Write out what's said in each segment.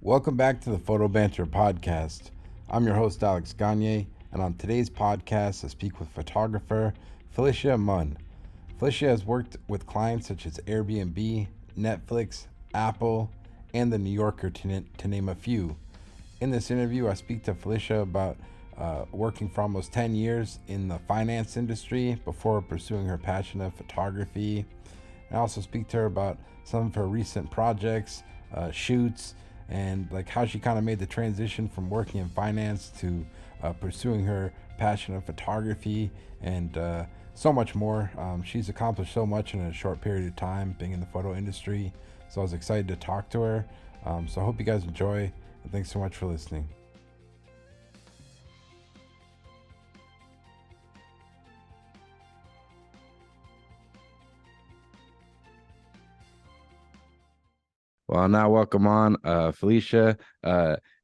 Welcome back to the Photo Banter podcast. I'm your host, Alex Gagne, and on today's podcast, I speak with photographer Phylicia Munn. Phylicia has worked with clients such as Airbnb, Netflix, Apple, and The New Yorker, to name a few. In this interview, I speak to Phylicia about working for almost 10 years in the finance industry before pursuing her passion of photography. I also speak to her about some of her recent projects, shoots, and like how she kind of made the transition from working in finance to pursuing her passion of photography, and so much more. She's accomplished so much in a short period of time being in the photo industry, so I was excited to talk to her. So I hope you guys enjoy, and thanks so much for listening. Well, now welcome on Phylicia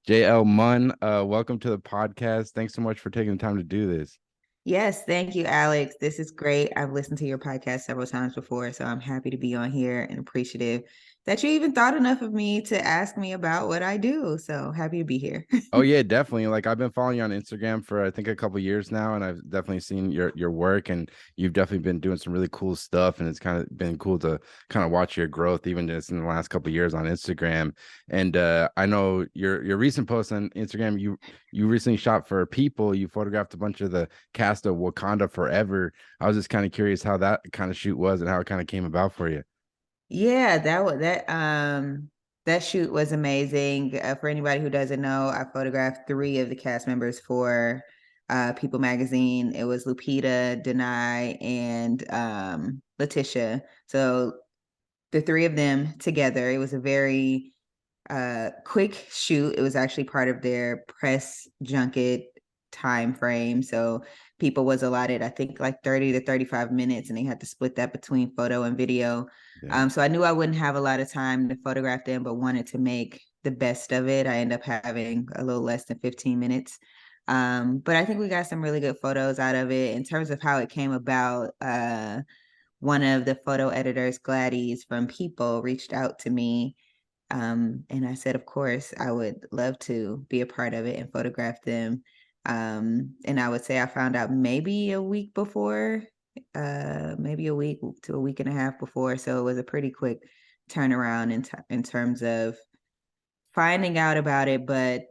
J. Munn. Welcome to the podcast. Thanks so much for taking the time to do this. Yes, thank you, Alex. This is great. I've listened to your podcast several times before, so I'm happy to be on here and appreciative that you even thought enough of me to ask me about what I do. So happy to be here. Oh yeah, definitely. Like I've been following you on Instagram for I think a couple years now, and I've definitely seen your work, and you've definitely been doing some really cool stuff, and it's kind of been cool to kind of watch your growth even just in the last couple of years on Instagram. And I know your recent post on Instagram, you recently shot for People. You photographed a bunch of the cast of Wakanda Forever. I was just kind of curious how that kind of shoot was and how it kind of came about for you. Yeah, that shoot was amazing. For anybody who doesn't know, I photographed 3 of the cast members for People magazine. It was Lupita, Denai, and Letitia. So the 3 of them together. It was a very quick shoot. It was actually part of their press junket time frame. So People was allotted, I think, like 30 to 35 minutes, and they had to split that between photo and video. Yeah. So I knew I wouldn't have a lot of time to photograph them, but wanted to make the best of it. I ended up having a little less than 15 minutes. But I think we got some really good photos out of it. In terms of how it came about, one of the photo editors, Gladys from People, reached out to me. And I said, of course, I would love to be a part of it and photograph them. And I would say I found out maybe a week before, maybe a week to a week and a half before. So it was a pretty quick turnaround in terms of finding out about it, but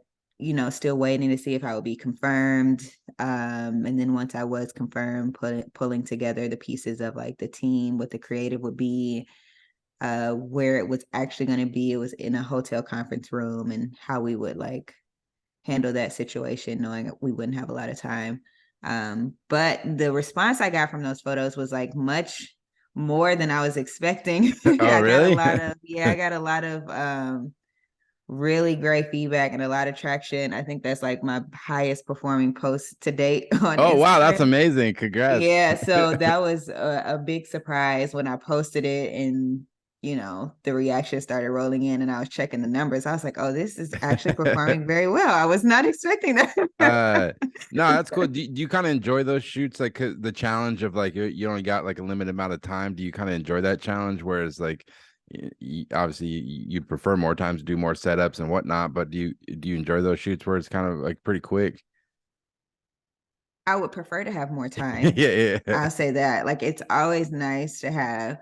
still waiting to see if I would be confirmed. And then once I was confirmed, pulling together the pieces of like the team, what the creative would be, where it was actually going to be. It was in a hotel conference room, and how we would like handle that situation, knowing that we wouldn't have a lot of time. But the response I got from those photos was like much more than I was expecting. Oh, really? I got a lot of really great feedback and a lot of traction. I think that's like my highest performing post to date on Oh, Instagram. wow, that's amazing. Congrats. Yeah, so that was a big surprise when I posted it, and the reaction started rolling in, and I was checking the numbers. I was like, oh, this is actually performing very well. I was not expecting that. No, that's cool. Do you kind of enjoy those shoots? Like the challenge of like you only got like a limited amount of time. Do you kind of enjoy that challenge? Whereas like obviously you prefer more times to do more setups and whatnot, but do you enjoy those shoots where it's kind of like pretty quick? I would prefer to have more time. Yeah. I'll say that. Like, it's always nice to have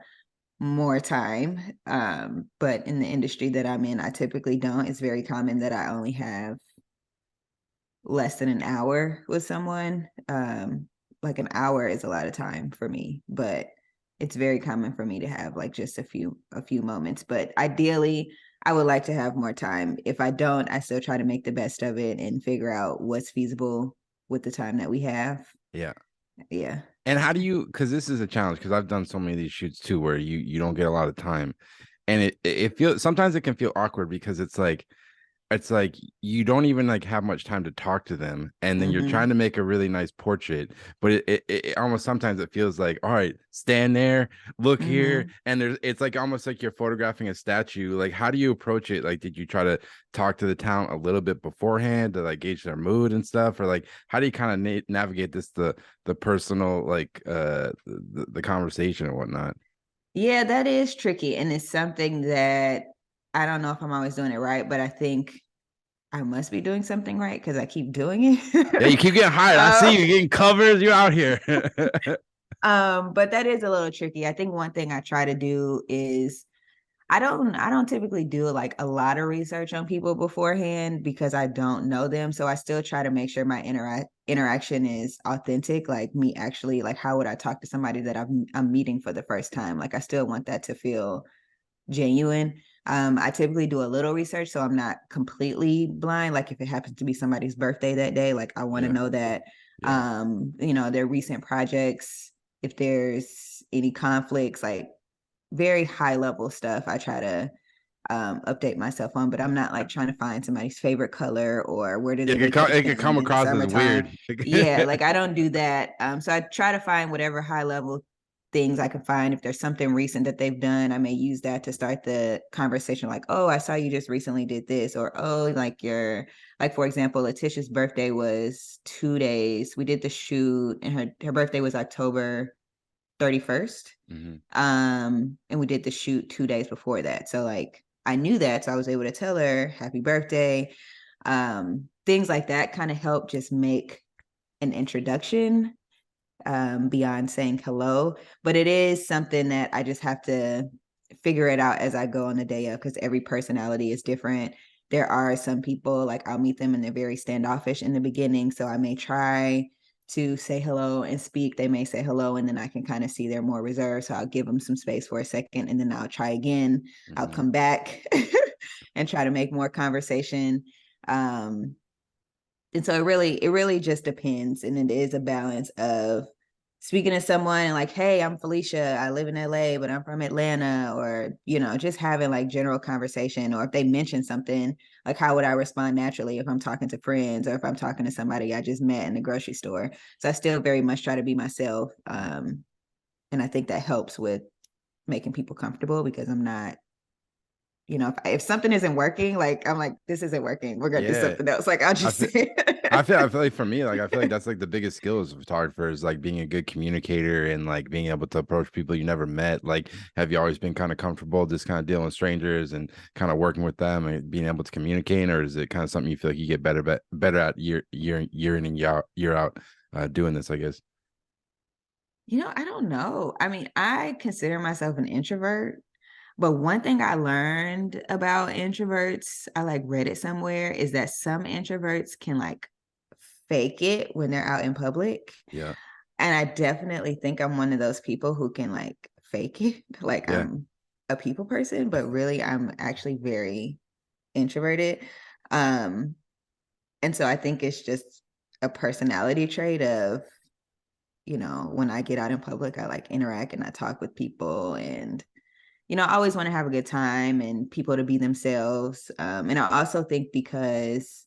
more time. But in the industry that I'm in, I typically don't. It's very common that I only have less than an hour with someone. Like an hour is a lot of time for me, but it's very common for me to have like just a few moments. But ideally, I would like to have more time. If I don't, I still try to make the best of it and figure out what's feasible with the time that we have. Yeah. Yeah. And how do you, because this is a challenge, because I've done so many of these shoots too where you don't get a lot of time, and it feels, sometimes it can feel awkward because it's like you don't even like have much time to talk to them, and then you're trying to make a really nice portrait, but it almost sometimes it feels like, all right, stand there, look here, and it's like almost like you're photographing a statue. Like, how do you approach it? Like, did you try to talk to the talent a little bit beforehand to like gauge their mood and stuff, or like how do you kind of navigate this, the personal, like the conversation and whatnot? Yeah, that is tricky. And it's something that I don't know if I'm always doing it right, but I think I must be doing something right because I keep doing it. Yeah, you keep getting hired. I see you getting covers. You're out here. But that is a little tricky. I think one thing I try to do is I don't typically do like a lot of research on people beforehand because I don't know them. So I still try to make sure my interaction is authentic, like me actually, like how would I talk to somebody that I'm meeting for the first time? Like I still want that to feel genuine. I typically do a little research so I'm not completely blind. Like if it happens to be somebody's birthday that day, like I want to know that their recent projects, if there's any conflicts, like very high level stuff I try to update myself on, but I'm not like trying to find somebody's favorite color or where do they it could come vacation in the across as summertime. weird. Yeah, like I don't do that. So I try to find whatever high level things I can find. If there's something recent that they've done, I may use that to start the conversation. Like, oh, I saw you just recently did this, or oh, like for example, Letitia's birthday was 2 days. We did the shoot, and her birthday was October 31st. Mm-hmm. And we did the shoot 2 days before that. So like I knew that, so I was able to tell her happy birthday. Things like that kind of help just make an introduction beyond saying hello. But it is something that I just have to figure it out as I go on the day of because every personality is different. There are some people like I'll meet them and they're very standoffish in the beginning. So I may try to say hello and speak. They may say hello and then I can kind of see they're more reserved. So I'll give them some space for a second and then I'll try again. Mm-hmm. I'll come back and try to make more conversation. And so it really just depends. And it is a balance of speaking to someone and like, hey, I'm Phylicia, I live in LA, but I'm from Atlanta, or, just having like general conversation. Or if they mention something, like how would I respond naturally if I'm talking to friends or if I'm talking to somebody I just met in the grocery store. So I still very much try to be myself. And I think that helps with making people comfortable because I'm not, if something isn't working, like I'm like, this isn't working. We're gonna do something else. Like I'll just say I feel like for me, like I feel like that's like the biggest skill as a photographer is like being a good communicator and like being able to approach people you never met. Like, have you always been kind of comfortable just kind of dealing with strangers and kind of working with them and being able to communicate, or is it kind of something you feel like you get better at year in and year out doing this? I guess. I don't know. I mean, I consider myself an introvert. But one thing I learned about introverts, I like read it somewhere, is that some introverts can like fake it when they're out in public. Yeah. And I definitely think I'm one of those people who can like fake it. Like I'm a people person, but really I'm actually very introverted. And so I think it's just a personality trait of, when I get out in public, I like interact and I talk with people and I always want to have a good time and people to be themselves. And I also think because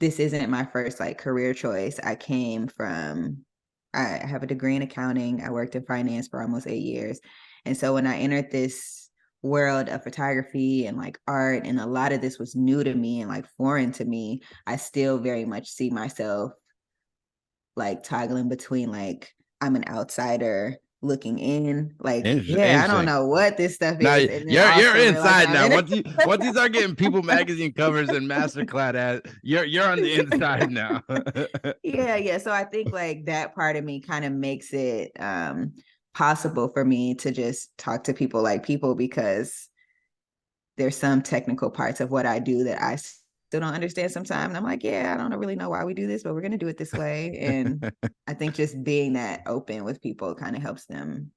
this isn't my first like career choice, I have a degree in accounting. I worked in finance for almost 8 years. And so when I entered this world of photography and like art, and a lot of this was new to me and like foreign to me, I still very much see myself like toggling between like, I'm an outsider looking in, like, yeah, I don't know what this stuff now, is. And then you're also inside now. Once you start getting People magazine covers and Masterclass ads, you're on the inside now. yeah. So I think like that part of me kind of makes it possible for me to just talk to people like people because there's some technical parts of what I do that I still don't understand sometimes. And I'm like, yeah, I don't really know why we do this, but we're going to do it this way. And I think just being that open with people kind of helps them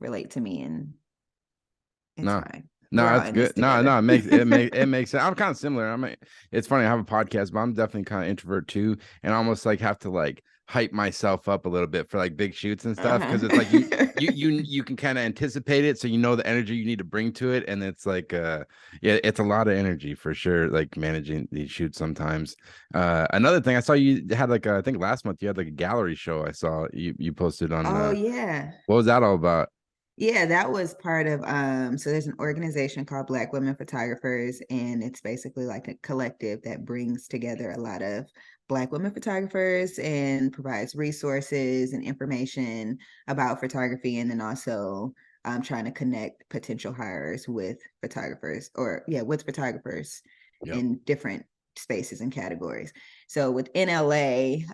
relate to me, and it's fine. No, that's good. No, it makes sense. I'm kind of similar. It's funny. I have a podcast, but I'm definitely kind of introvert too, and I almost like have to like hype myself up a little bit for like big shoots and stuff because it's like you can kind of anticipate it, so you know the energy you need to bring to it, and it's like it's a lot of energy for sure. Like managing these shoots sometimes. Another thing I saw you had like I think last month you had like a gallery show. I saw you posted on. Oh yeah. What was that all about? Yeah, that was part of so there's an organization called Black Women Photographers, and it's basically like a collective that brings together a lot of Black women photographers and provides resources and information about photography, and then also trying to connect potential hires with photographers Yep. in different spaces and categories. So within LA,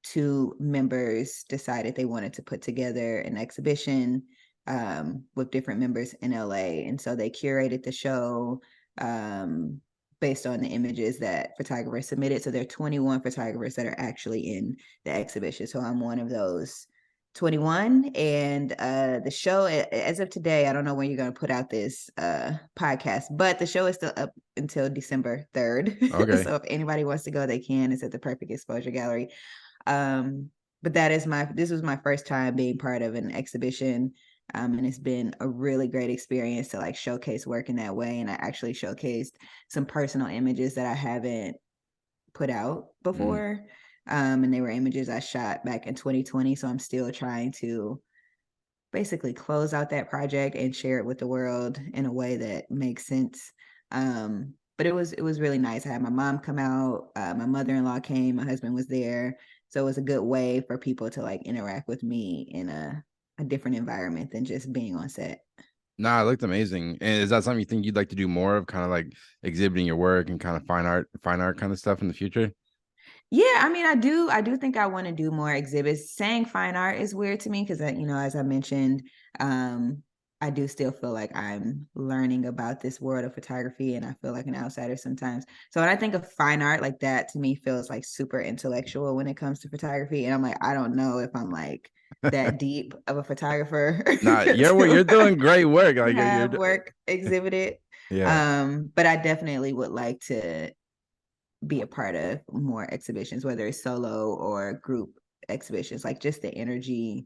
two members decided they wanted to put together an exhibition with different members in LA. And so they curated the show based on the images that photographers submitted. So there are 21 photographers that are actually in the exhibition. So I'm one of those 21. And the show, as of today, I don't know when you're going to put out this podcast, but the show is still up until December 3rd. Okay. So if anybody wants to go, they can. It's at the Perfect Exposure Gallery. But this was my first time being part of an exhibition. And it's been a really great experience to like showcase work in that way. And I actually showcased some personal images that I haven't put out before. And they were images I shot back in 2020. So I'm still trying to basically close out that project and share it with the world in a way that makes sense. But it was really nice. I had my mom come out, my mother-in-law came, my husband was there. So it was a good way for people to like interact with me in a different environment than just being on set. Nah, it looked amazing. And is that something you think you'd like to do more of, kind of like exhibiting your work and kind of fine art kind of stuff in the future? Yeah, I mean, I do think I want to do more exhibits. Saying fine art is weird to me because, as I mentioned, I do still feel like I'm learning about this world of photography, and I feel like an outsider sometimes. So when I think of fine art, like that to me feels like super intellectual when it comes to photography, and I'm like, I don't know if I'm like that deep of a photographer. Nah, you're doing great work. Like you're have work exhibited. yeah. But I definitely would like to be a part of more exhibitions, whether it's solo or group exhibitions. Like just the energy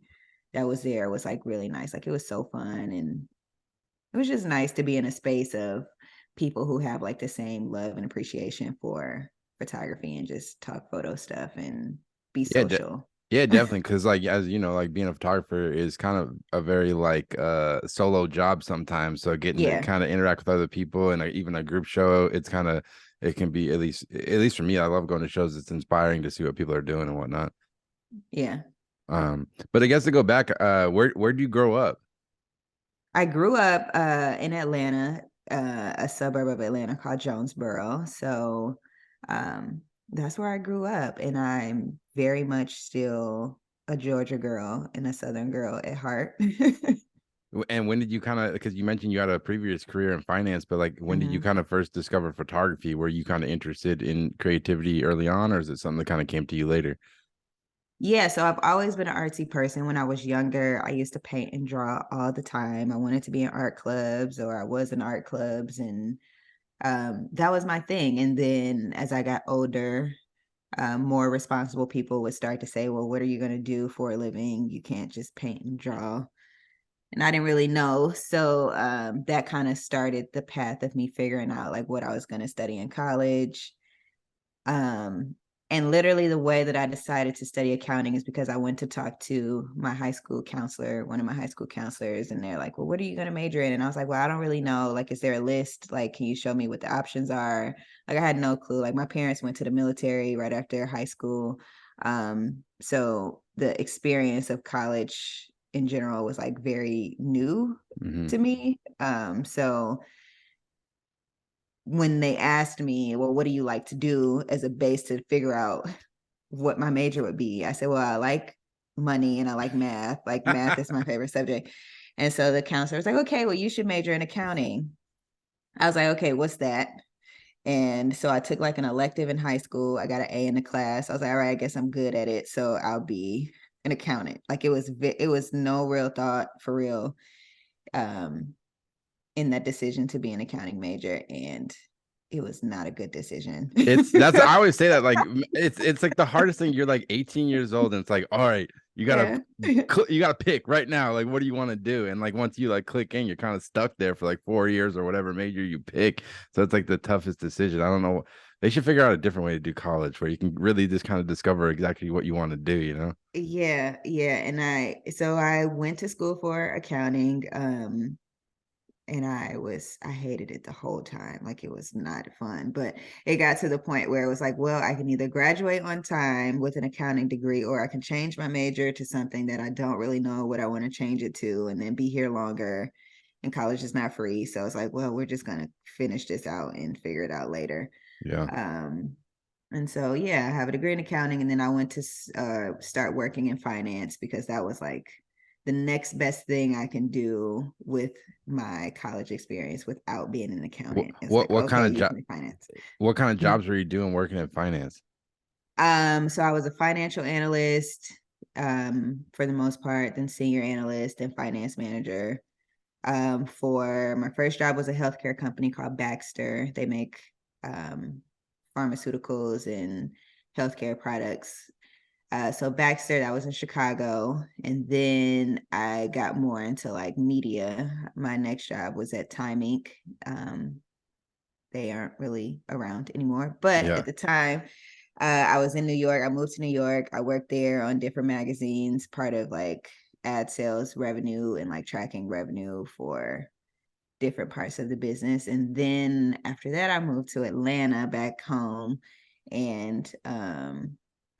that was there was like really nice. Like it was so fun, and it was just nice to be in a space of people who have like the same love and appreciation for photography and just talk photo stuff and be Yeah, social. yeah, definitely. Because like, as you know, like being a photographer is kind of a very like solo job sometimes. So getting to Yeah. kind of interact with other people and even a group show, it can be, at least for me, I love going to shows. It's inspiring to see what people are doing and whatnot. Yeah. But I guess to go back, where'd you grow up? I grew up in Atlanta, a suburb of Atlanta called Jonesboro. So that's where I grew up. And I'm very much still a Georgia girl and a Southern girl at heart. And when did you kind of, because you mentioned you had a previous career in finance, but like when did you kind of first discover photography? Were you kind of interested in creativity early on, or is it something that kind of came to you later? Yeah, so I've always been an artsy person. When I was younger, I used to paint and draw all the time. I wanted to be in art clubs, or I was in art clubs, and that was my thing. And then as I got older, more responsible people would start to say, well, what are you going to do for a living? You can't just paint and draw. And I didn't really know. So that kind of started the path of me figuring out like what I was going to study in college. Um, and literally the way that I decided to study accounting is because I went to talk to my high school counselor, one of my high school counselors, and they're like, well, what are you going to major in? And I was like, well, I don't really know. Like, is there a list? Like, can you show me what the options are? Like, I had no clue. Like, my parents went to the military right after high school. So the experience of college in general was like very new to me. So when they asked me, well, what do you like to do as a base to figure out what my major would be? I said, well, I like money and I like math. Like math is my favorite subject. And so the counselor was like, okay, well, you should major in accounting. I was like, okay, what's that? And so I took like an elective in high school. I got an A in the class. I was like, all right, I guess I'm good at it. So I'll be an accountant. Like it was no real thought for real in that decision to be an accounting major. And it was not a good decision. I always say that, like it's like the hardest thing. You're like 18 years old and it's like, all right, Yeah. you gotta pick right now, like what do you want to do? And like once you like click in, you're kind of stuck there for like 4 years or whatever major you pick. So it's like the toughest decision. I don't know, they should figure out a different way to do college where you can really just kind of discover exactly what you want to do, you know? Yeah. And I went to school for accounting. And I hated it the whole time. Like, it was not fun, but it got to the point where it was like, well, I can either graduate on time with an accounting degree, or I can change my major to something that I don't really know what I want to change it to, and then be here longer. And college is not free. So it's like, well, we're just going to finish this out and figure it out later. Yeah. And so, yeah, I have a degree in accounting, and then I went to start working in finance, because that was like the next best thing I can do with my college experience without being an accountant. It's What like, what kind okay, of you job? can finance. What kind of jobs were you doing working in finance? So I was a financial analyst, for the most part, then senior analyst and finance manager. For my first job was a healthcare company called Baxter. They make pharmaceuticals and healthcare products. So Baxter, that was in Chicago. And then I got more into like media. My next job was at Time Inc. They aren't really around anymore. But Yeah. at the time, I was in New York. I moved to New York. I worked there on different magazines, part of like ad sales revenue and like tracking revenue for different parts of the business. And then after that, I moved to Atlanta back home, and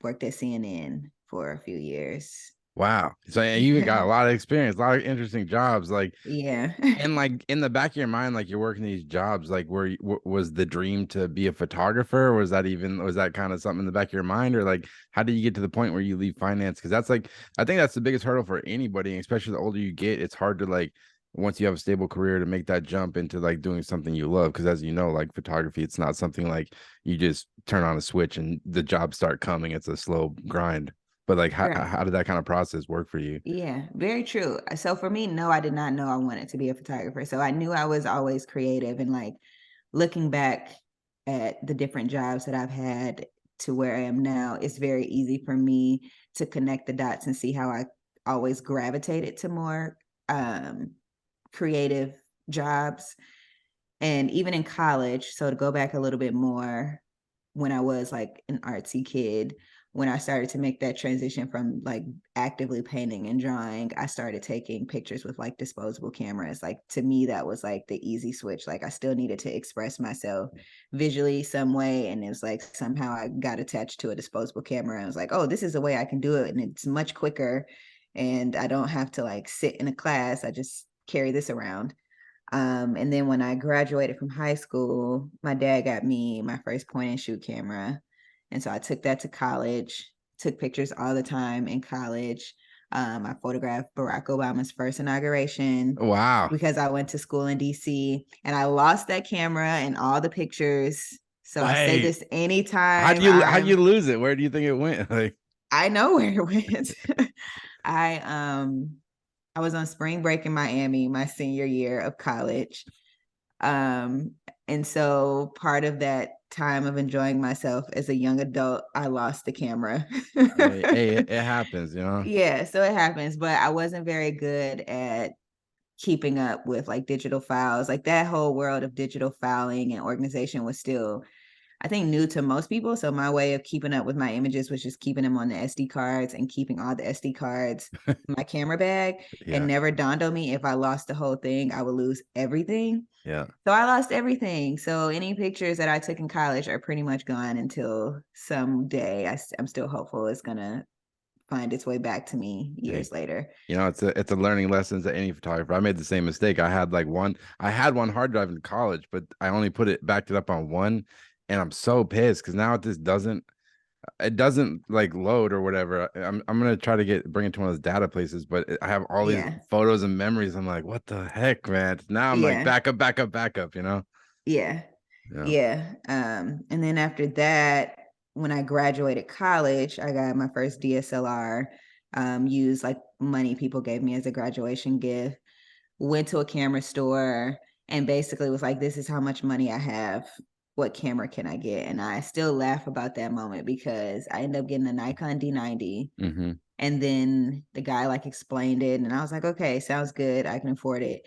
worked at CNN for a few years. Wow. So you got a lot of experience, a lot of interesting jobs. Like, Yeah. and like in the back of your mind, like you're working these jobs, like was the dream to be a photographer? Or was that kind of something in the back of your mind? Or like, how did you get to the point where you leave finance? Because that's like, I think that's the biggest hurdle for anybody, especially the older you get. It's hard to like, once you have a stable career, to make that jump into like doing something you love. Because as you know, like photography, it's not something like you just turn on a switch and the jobs start coming. It's a slow grind. But like, Right. how did that kind of process work for you? Yeah, very true. So for me, no, I did not know I wanted to be a photographer. So I knew I was always creative, and like looking back at the different jobs that I've had to where I am now, it's very easy for me to connect the dots and see how I always gravitated to more creative jobs. And even in college, so to go back a little bit more, when I was like an artsy kid, when I started to make that transition from like actively painting and drawing, I started taking pictures with like disposable cameras. Like, to me, that was like the easy switch. Like, I still needed to express myself visually some way. And it was like somehow I got attached to a disposable camera, and I was like, oh, this is a way I can do it. And it's much quicker. And I don't have to like sit in a class. I just carry this around. And then when I graduated from high school, my dad got me my first point and shoot camera. And so I took that to college, took pictures all the time in college. I photographed Barack Obama's first inauguration Wow. because I went to school in DC, and I lost that camera and all the pictures. So I say Hey, this anytime how'd you lose it? Where do you think it went? Like, I know where it went. I I was on spring break in Miami my senior year of college. Um, and so part of that time of enjoying myself as a young adult, I lost the camera. hey, it happens, you know? Yeah, so it happens, but I wasn't very good at keeping up with like digital files. Like, that whole world of digital filing and organization was still, I think, new to most people. So my way of keeping up with my images was just keeping them on the SD cards and keeping all the SD cards in my camera bag. And Yeah. never dawned on me, if I lost the whole thing, I would lose everything. Yeah. So I lost everything. So any pictures that I took in college are pretty much gone until someday I'm still hopeful it's going to find its way back to me Hey, years later. you know, it's a learning lesson to any photographer. I made the same mistake. I had one hard drive in college, but I only backed it up on one, and I'm so pissed because now it doesn't like load or whatever. I'm gonna try to bring it to one of those data places, but I have all these Yeah. photos and memories. I'm like, what the heck, man? Now I'm like Yeah. backup, you know? Yeah. Yeah. Yeah. And then after that, when I graduated college, I got my first DSLR, used like money people gave me as a graduation gift, went to a camera store, and basically was like, this is how much money I have. What camera can I get? And I still laugh about that moment because I ended up getting a Nikon D90. Mm-hmm. And then the guy like explained it, and I was like, okay, sounds good. I can afford it.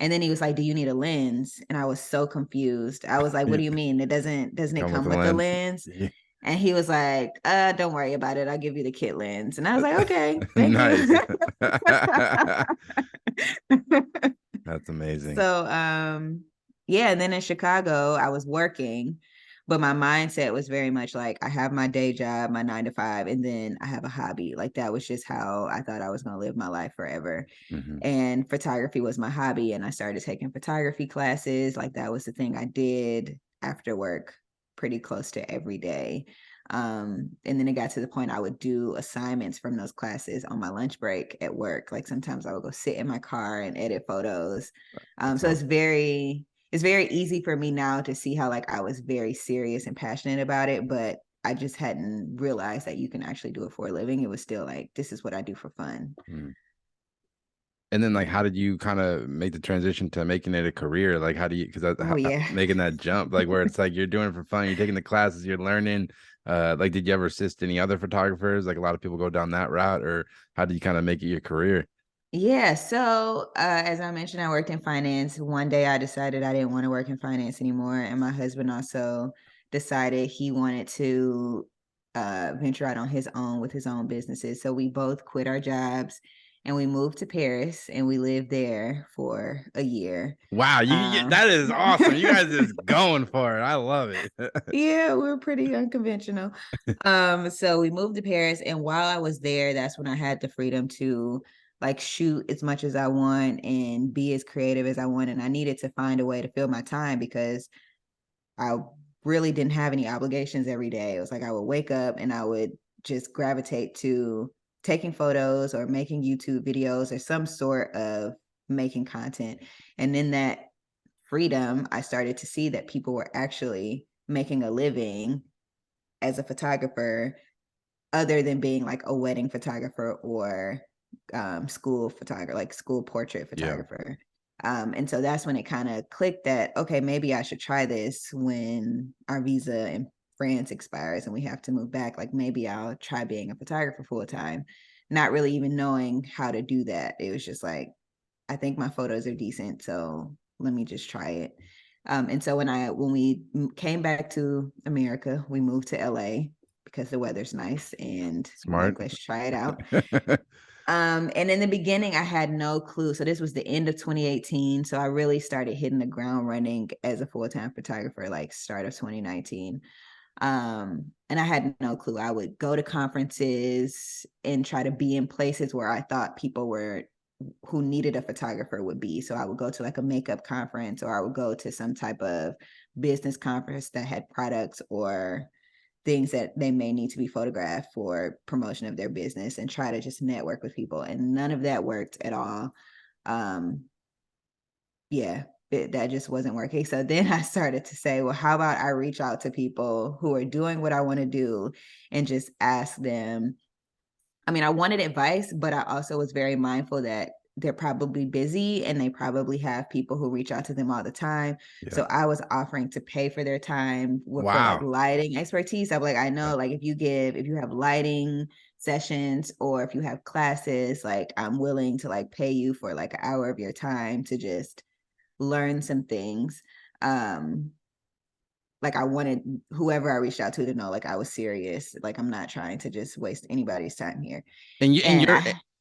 And then he was like, do you need a lens? And I was so confused. I was like, what do you mean? Doesn't it Come with come a with the lens. lens? Yeah. And he was like, don't worry about it. I'll give you the kit lens. And I was like, okay, thank you. Nice. That's amazing. So, yeah, and then in Chicago, I was working, but my mindset was very much like I have my day job, my 9 to 5, and then I have a hobby. Like that was just how I thought I was going to live my life forever. Mm-hmm. And photography was my hobby, and I started taking photography classes. Like that was the thing I did after work pretty close to every day. And then it got to the point I would do assignments from those classes on my lunch break at work. Like sometimes I would go sit in my car and edit photos. So it's very easy for me now to see how like I was very serious and passionate about it, but I just hadn't realized that you can actually do it for a living. It was still like, this is what I do for fun. Mm. And then, like, how did you kind of make the transition to making it a career? Like, how do you, because making that jump, like, where it's like you're doing it for fun, you're taking the classes, you're learning. Like, did you ever assist any other photographers? Like, a lot of people go down that route, or how did you kind of make it your career? Yeah. So, as I mentioned, I worked in finance. One day I decided I didn't want to work in finance anymore. And my husband also decided he wanted to venture out on his own with his own businesses. So we both quit our jobs and we moved to Paris and we lived there for a year. Wow, that is awesome. You guys is going for it. I love it. Yeah, we're pretty unconventional. So we moved to Paris, and while I was there, that's when I had the freedom to like shoot as much as I want and be as creative as I want. And I needed to find a way to fill my time because I really didn't have any obligations every day. It was like I would wake up and I would just gravitate to taking photos or making YouTube videos or some sort of making content. And in that freedom, I started to see that people were actually making a living as a photographer other than being like a wedding photographer or school photographer, like school portrait photographer. And so that's when it kind of clicked that, okay, maybe I should try this when our visa in France expires and we have to move back. Like maybe I'll try being a photographer full time, not really even knowing how to do that. It was just like, I think my photos are decent, so let me just try it. And so when we came back to America, we moved to LA because the weather's nice and Smart. like, let's try it out. And in the beginning, I had no clue. So this was the end of 2018. So I really started hitting the ground running as a full-time photographer, like start of 2019. And I had no clue. I would go to conferences and try to be in places where I thought people were who needed a photographer would be. So I would go to like a makeup conference or I would go to some type of business conference that had products or things that they may need to be photographed for promotion of their business and try to just network with people. And none of that worked at all. That just wasn't working. So then I started to say, well, how about I reach out to people who are doing what I want to do and just ask them. I mean, I wanted advice, but I also was very mindful that they're probably busy and they probably have people who reach out to them all the time. Yeah. So I was offering to pay for their time for like lighting expertise. I'm like, I know, like if you have lighting sessions or if you have classes, like I'm willing to like pay you for like an hour of your time to just learn some things. Like I wanted whoever I reached out to know like I was serious. Like I'm not trying to just waste anybody's time here. And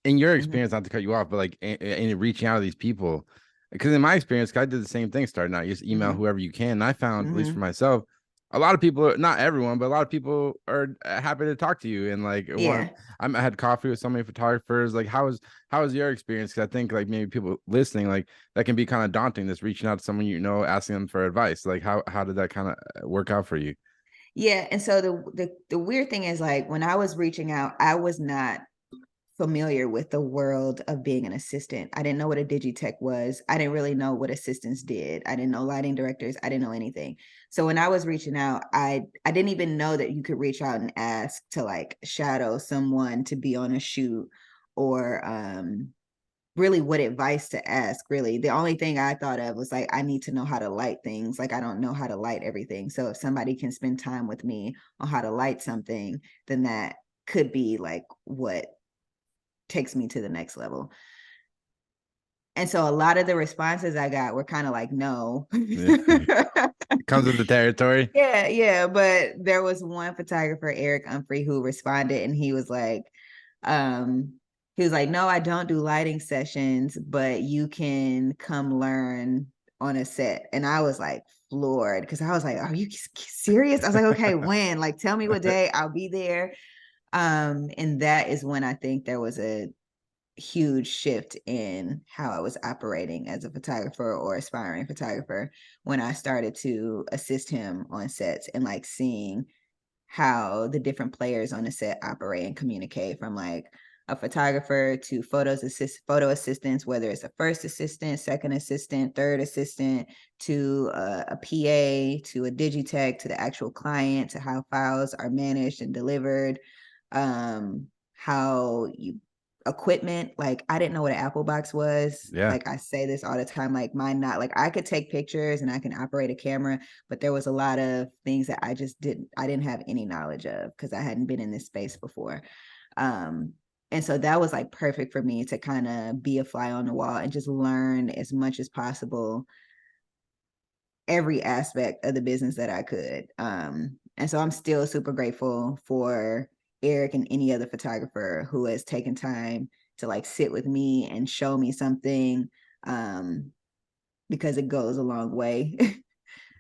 in your experience, not to cut you off, but like in reaching out to these people, because in my experience, I did the same thing starting out. You just email whoever you can. And I found, at least for myself, a lot of people, not everyone, but a lot of people are happy to talk to you. And like, I had coffee with so many photographers. Like, how was your experience? Because I think like maybe people listening, like that can be kind of daunting. Just reaching out to someone asking them for advice. Like, how did that kind of work out for you? Yeah, and so the weird thing is like when I was reaching out, I was not familiar with the world of being an assistant. I didn't know what a digitech was. I didn't really know what assistants did. I didn't know lighting directors. I didn't know anything. So when I was reaching out, I didn't even know that you could reach out and ask to like shadow someone to be on a shoot or really what advice to ask. Really, the only thing I thought of was like, I need to know how to light things. Like I don't know how to light everything. So if somebody can spend time with me on how to light something, then that could be like what takes me to the next level. And so a lot of the responses I got were kind of like, no. Comes with the territory. Yeah. But there was one photographer, Eric Humphrey, who responded and he was like, he was like, no, I don't do lighting sessions, but you can come learn on a set. And I was like floored because I was like, are you serious? I was like, okay, when? Like, tell me what day, I'll be there. And that is when I think there was a huge shift in how I was operating as a photographer or aspiring photographer, when I started to assist him on sets and like seeing how the different players on the set operate and communicate, from like a photographer to photo assistants, whether it's a first assistant, second assistant, third assistant, to a PA, to a digitech, to the actual client, to how files are managed and delivered, how you equipment. Like, I didn't know what an Apple box was. Yeah. Like, I say this all the time, like mine, not like, I could take pictures and I can operate a camera, but there was a lot of things that I didn't have any knowledge of because I hadn't been in this space before. And so that was like perfect for me to kind of be a fly on the wall and just learn as much as possible, every aspect of the business that I could. And so I'm still super grateful for Eric and any other photographer who has taken time to like sit with me and show me something, because it goes a long way.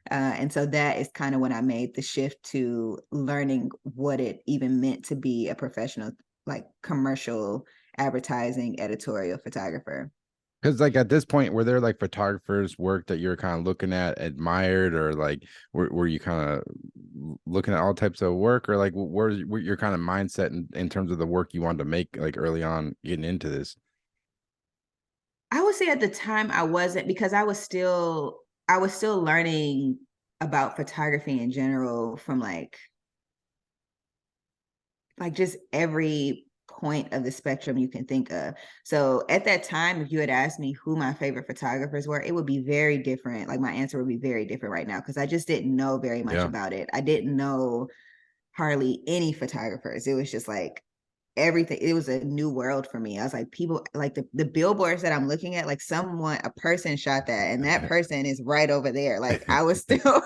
And so that is kind of when I made the shift to learning what it even meant to be a professional, like commercial advertising editorial photographer. Because like at this point, were there like photographers' work that you're kind of looking at, admired, or like were you kind of looking at all types of work, or like where's your kind of mindset in terms of the work you wanted to make like early on getting into this? I would say at the time I wasn't, because I was still learning about photography in general from like just every point of the spectrum you can think of. So at that time, if you had asked me who my favorite photographers were, it would be very different. Like, my answer would be very different right now because I just didn't know very much about it. I didn't know hardly any photographers. It was just like everything. It was a new world for me. I was like, people like the billboards that I'm looking at, like a person shot that, and that person is right over there. Like, I was still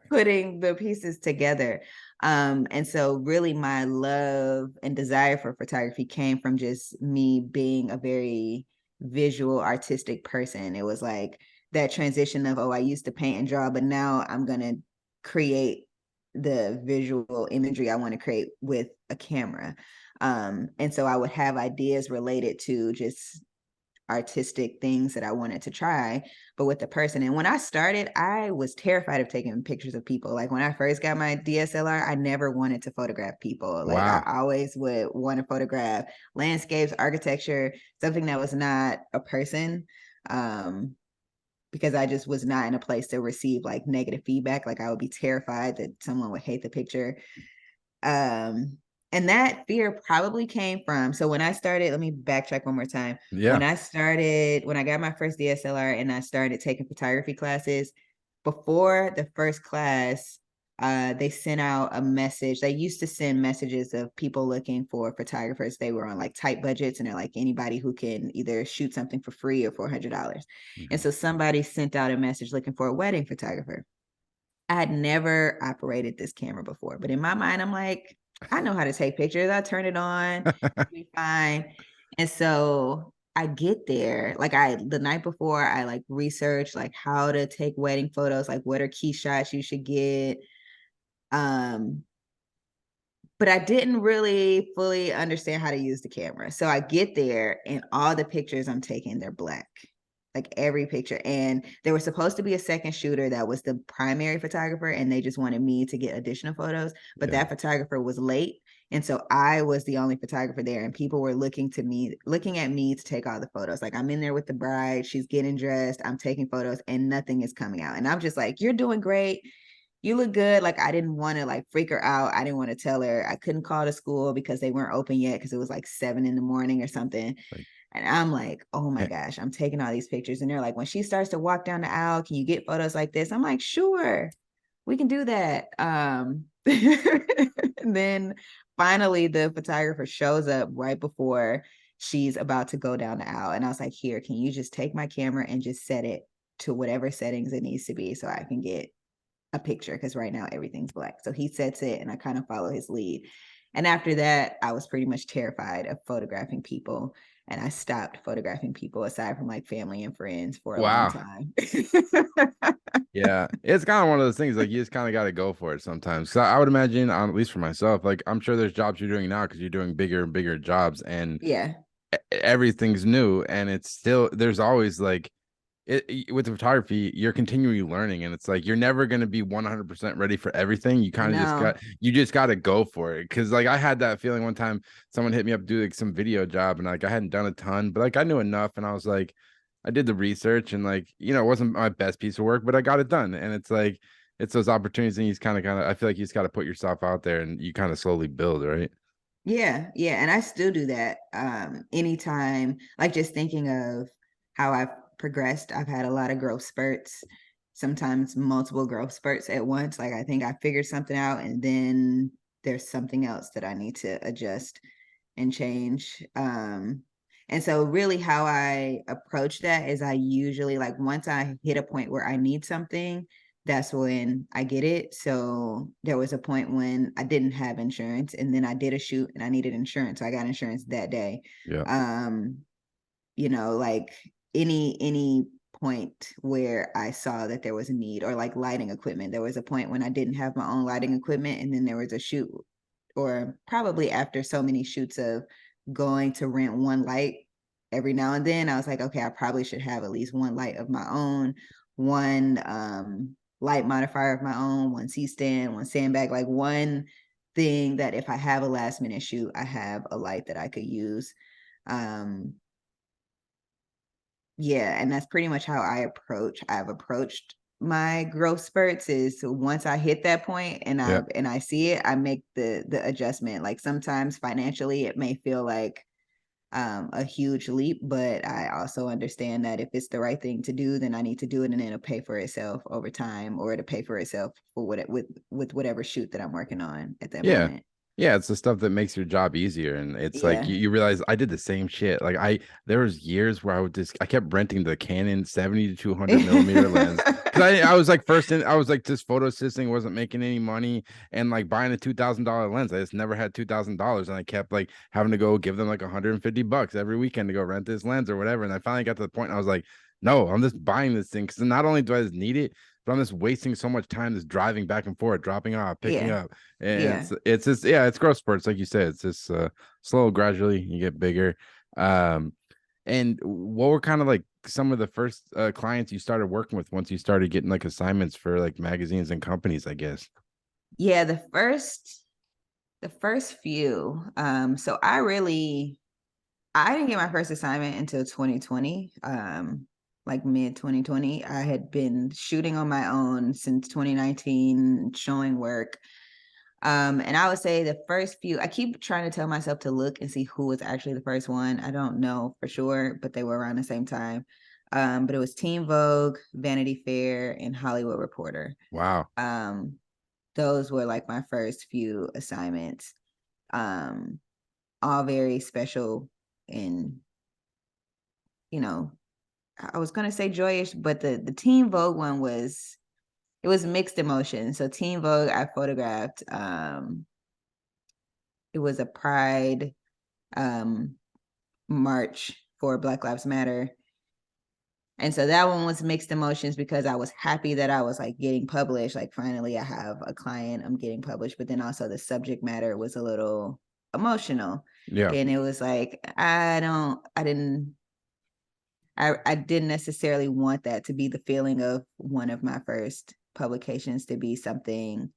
putting the pieces together. And so really my love and desire for photography came from just me being a very visual, artistic person. It was like that transition of, oh, I used to paint and draw, but now I'm going to create the visual imagery I want to create with a camera. And so I would have ideas related to just artistic things that I wanted to try, but with the person. And when I started, I was terrified of taking pictures of people. Like, when I first got my DSLR, I never wanted to photograph people. Like, Wow. I always would want to photograph landscapes, architecture, something that was not a person. Because I just was not in a place to receive like negative feedback. Like, I would be terrified that someone would hate the picture. And that fear probably came from, so when I started, let me backtrack one more time. Yeah. When I got my first DSLR and I started taking photography classes, before the first class, they sent out a message. They used to send messages of people looking for photographers. They were on like tight budgets, and they're like, anybody who can either shoot something for free or $400. Mm-hmm. And so somebody sent out a message looking for a wedding photographer. I had never operated this camera before, but in my mind, I'm like, I know how to take pictures. I turn it on, it'll be fine. And so I get there, like the night before, I like research like how to take wedding photos, like what are key shots you should get. But I didn't really fully understand how to use the camera. So I get there and all the pictures I'm taking, they're black. Like, every picture. And there was supposed to be a second shooter that was the primary photographer, and they just wanted me to get additional photos, but that photographer was late. And so I was the only photographer there, and people were looking at me to take all the photos. Like, I'm in there with the bride, she's getting dressed, I'm taking photos, and nothing is coming out. And I'm just like, you're doing great, you look good. Like, I didn't want to like freak her out. I didn't want to tell her. I couldn't call the school because they weren't open yet, because it was like 7 a.m. or something. And I'm like, oh my gosh, I'm taking all these pictures. And they're like, when she starts to walk down the aisle, can you get photos like this? I'm like, sure, we can do that. Then finally the photographer shows up right before she's about to go down the aisle. And I was like, here, can you just take my camera and just set it to whatever settings it needs to be so I can get a picture? Because right now everything's black. So he sets it and I kind of follow his lead. And after that, I was pretty much terrified of photographing people. And I stopped photographing people aside from like family and friends for a long Wow. time. Yeah, it's kind of one of those things like you just kind of got to go for it sometimes. So I would imagine, at least for myself, like I'm sure there's jobs you're doing now because you're doing bigger and bigger jobs, and Yeah. everything's new, and it's still there's always like with the photography, you're continually learning, and it's like you're never going to be 100% ready for everything. You kind of No. just got to go for it. Because like I had that feeling one time, someone hit me up to do like some video job, and like I hadn't done a ton, but like I knew enough, and I was like, I did the research, and like it wasn't my best piece of work, but I got it done. And it's like it's those opportunities, and you just kind of I feel like you just got to put yourself out there, and you kind of slowly build, right? Yeah, yeah. And I still do that. Anytime, like just thinking of how I've progressed, I've had a lot of growth spurts, sometimes multiple growth spurts at once. Like I think I figured something out and then there's something else that I need to adjust and change. And so really how I approach that is I usually like once I hit a point where I need something, that's when I get it. So there was a point when I didn't have insurance and then I did a shoot and I needed insurance. So I got insurance that day. Yeah. Um, like any point where I saw that there was a need or like lighting equipment. There was a point when I didn't have my own lighting equipment and then there was a shoot or probably after so many shoots of going to rent one light every now and then, I was like, okay, I probably should have at least one light of my own, one light modifier of my own, one C-stand, one sandbag, like one thing that if I have a last minute shoot, I have a light that I could use. Yeah, and that's pretty much how I've approached my growth spurts is once I hit that point and Yeah. I see it, I make the adjustment. Like sometimes financially it may feel like a huge leap, but I also understand that if it's the right thing to do, then I need to do it and it'll pay for itself over time or it'll pay for itself for with whatever shoot that I'm working on at that Yeah. moment. Yeah, it's the stuff that makes your job easier. And it's like Yeah. you realize I did the same shit. Like there was years where I kept renting the Canon 70 to 200 millimeter lens. Cause I was like I was like just photo assisting, wasn't making any money and like buying a $2,000 lens. I just never had $2,000. And I kept like having to go give them like $150 every weekend to go rent this lens or whatever. And I finally got to the point I was like, no, I'm just buying this thing. Cause not only do I just need it, but I'm just wasting so much time just driving back and forth, dropping off, picking Yeah. up. And Yeah. it's just it's growth spurts, like you said. It's just slow, gradually you get bigger. And what were kind of like some of the first clients you started working with once you started getting like assignments for like magazines and companies, I guess? Yeah, the first few. So I didn't get my first assignment until 2020, like mid 2020. I had been shooting on my own since 2019, showing work. And I would say the first few, I keep trying to tell myself to look and see who was actually the first one. I don't know for sure, but they were around the same time. But it was Teen Vogue, Vanity Fair, and Hollywood Reporter. Wow. Um, those were like my first few assignments. Um, all very special and I was gonna say joyous, but the Teen Vogue one it was mixed emotions. So Teen Vogue, I photographed. It was a Pride march for Black Lives Matter, and so that one was mixed emotions because I was happy that I was like getting published. Like finally, I have a client. I'm getting published, but then also the subject matter was a little emotional, Yeah. and it was like I didn't necessarily want that to be the feeling of one of my first publications to be something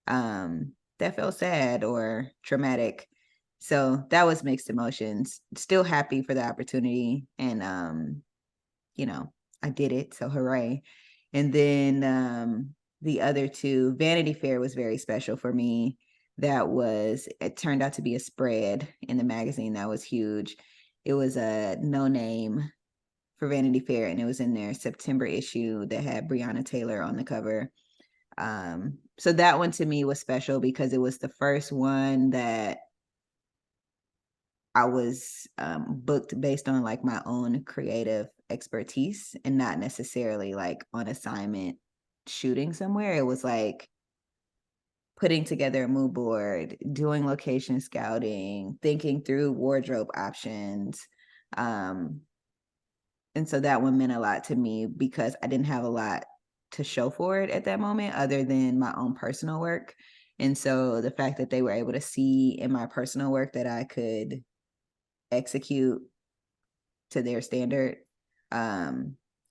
that felt sad or traumatic. So that was mixed emotions. Still happy for the opportunity and you know, I did it. So hooray. And then the other two, Vanity Fair was very special for me. It turned out to be a spread in the magazine that was huge. It was a no name for Vanity Fair, and it was in their September issue that had Breonna Taylor on the cover. So that one to me was special because it was the first one that I was booked based on like my own creative expertise and not necessarily like on assignment shooting somewhere. It was like putting together a mood board, doing location scouting, thinking through wardrobe options. And so that one meant a lot to me because I didn't have a lot to show for it at that moment other than my own personal work. And so the fact that they were able to see in my personal work that I could execute to their standard,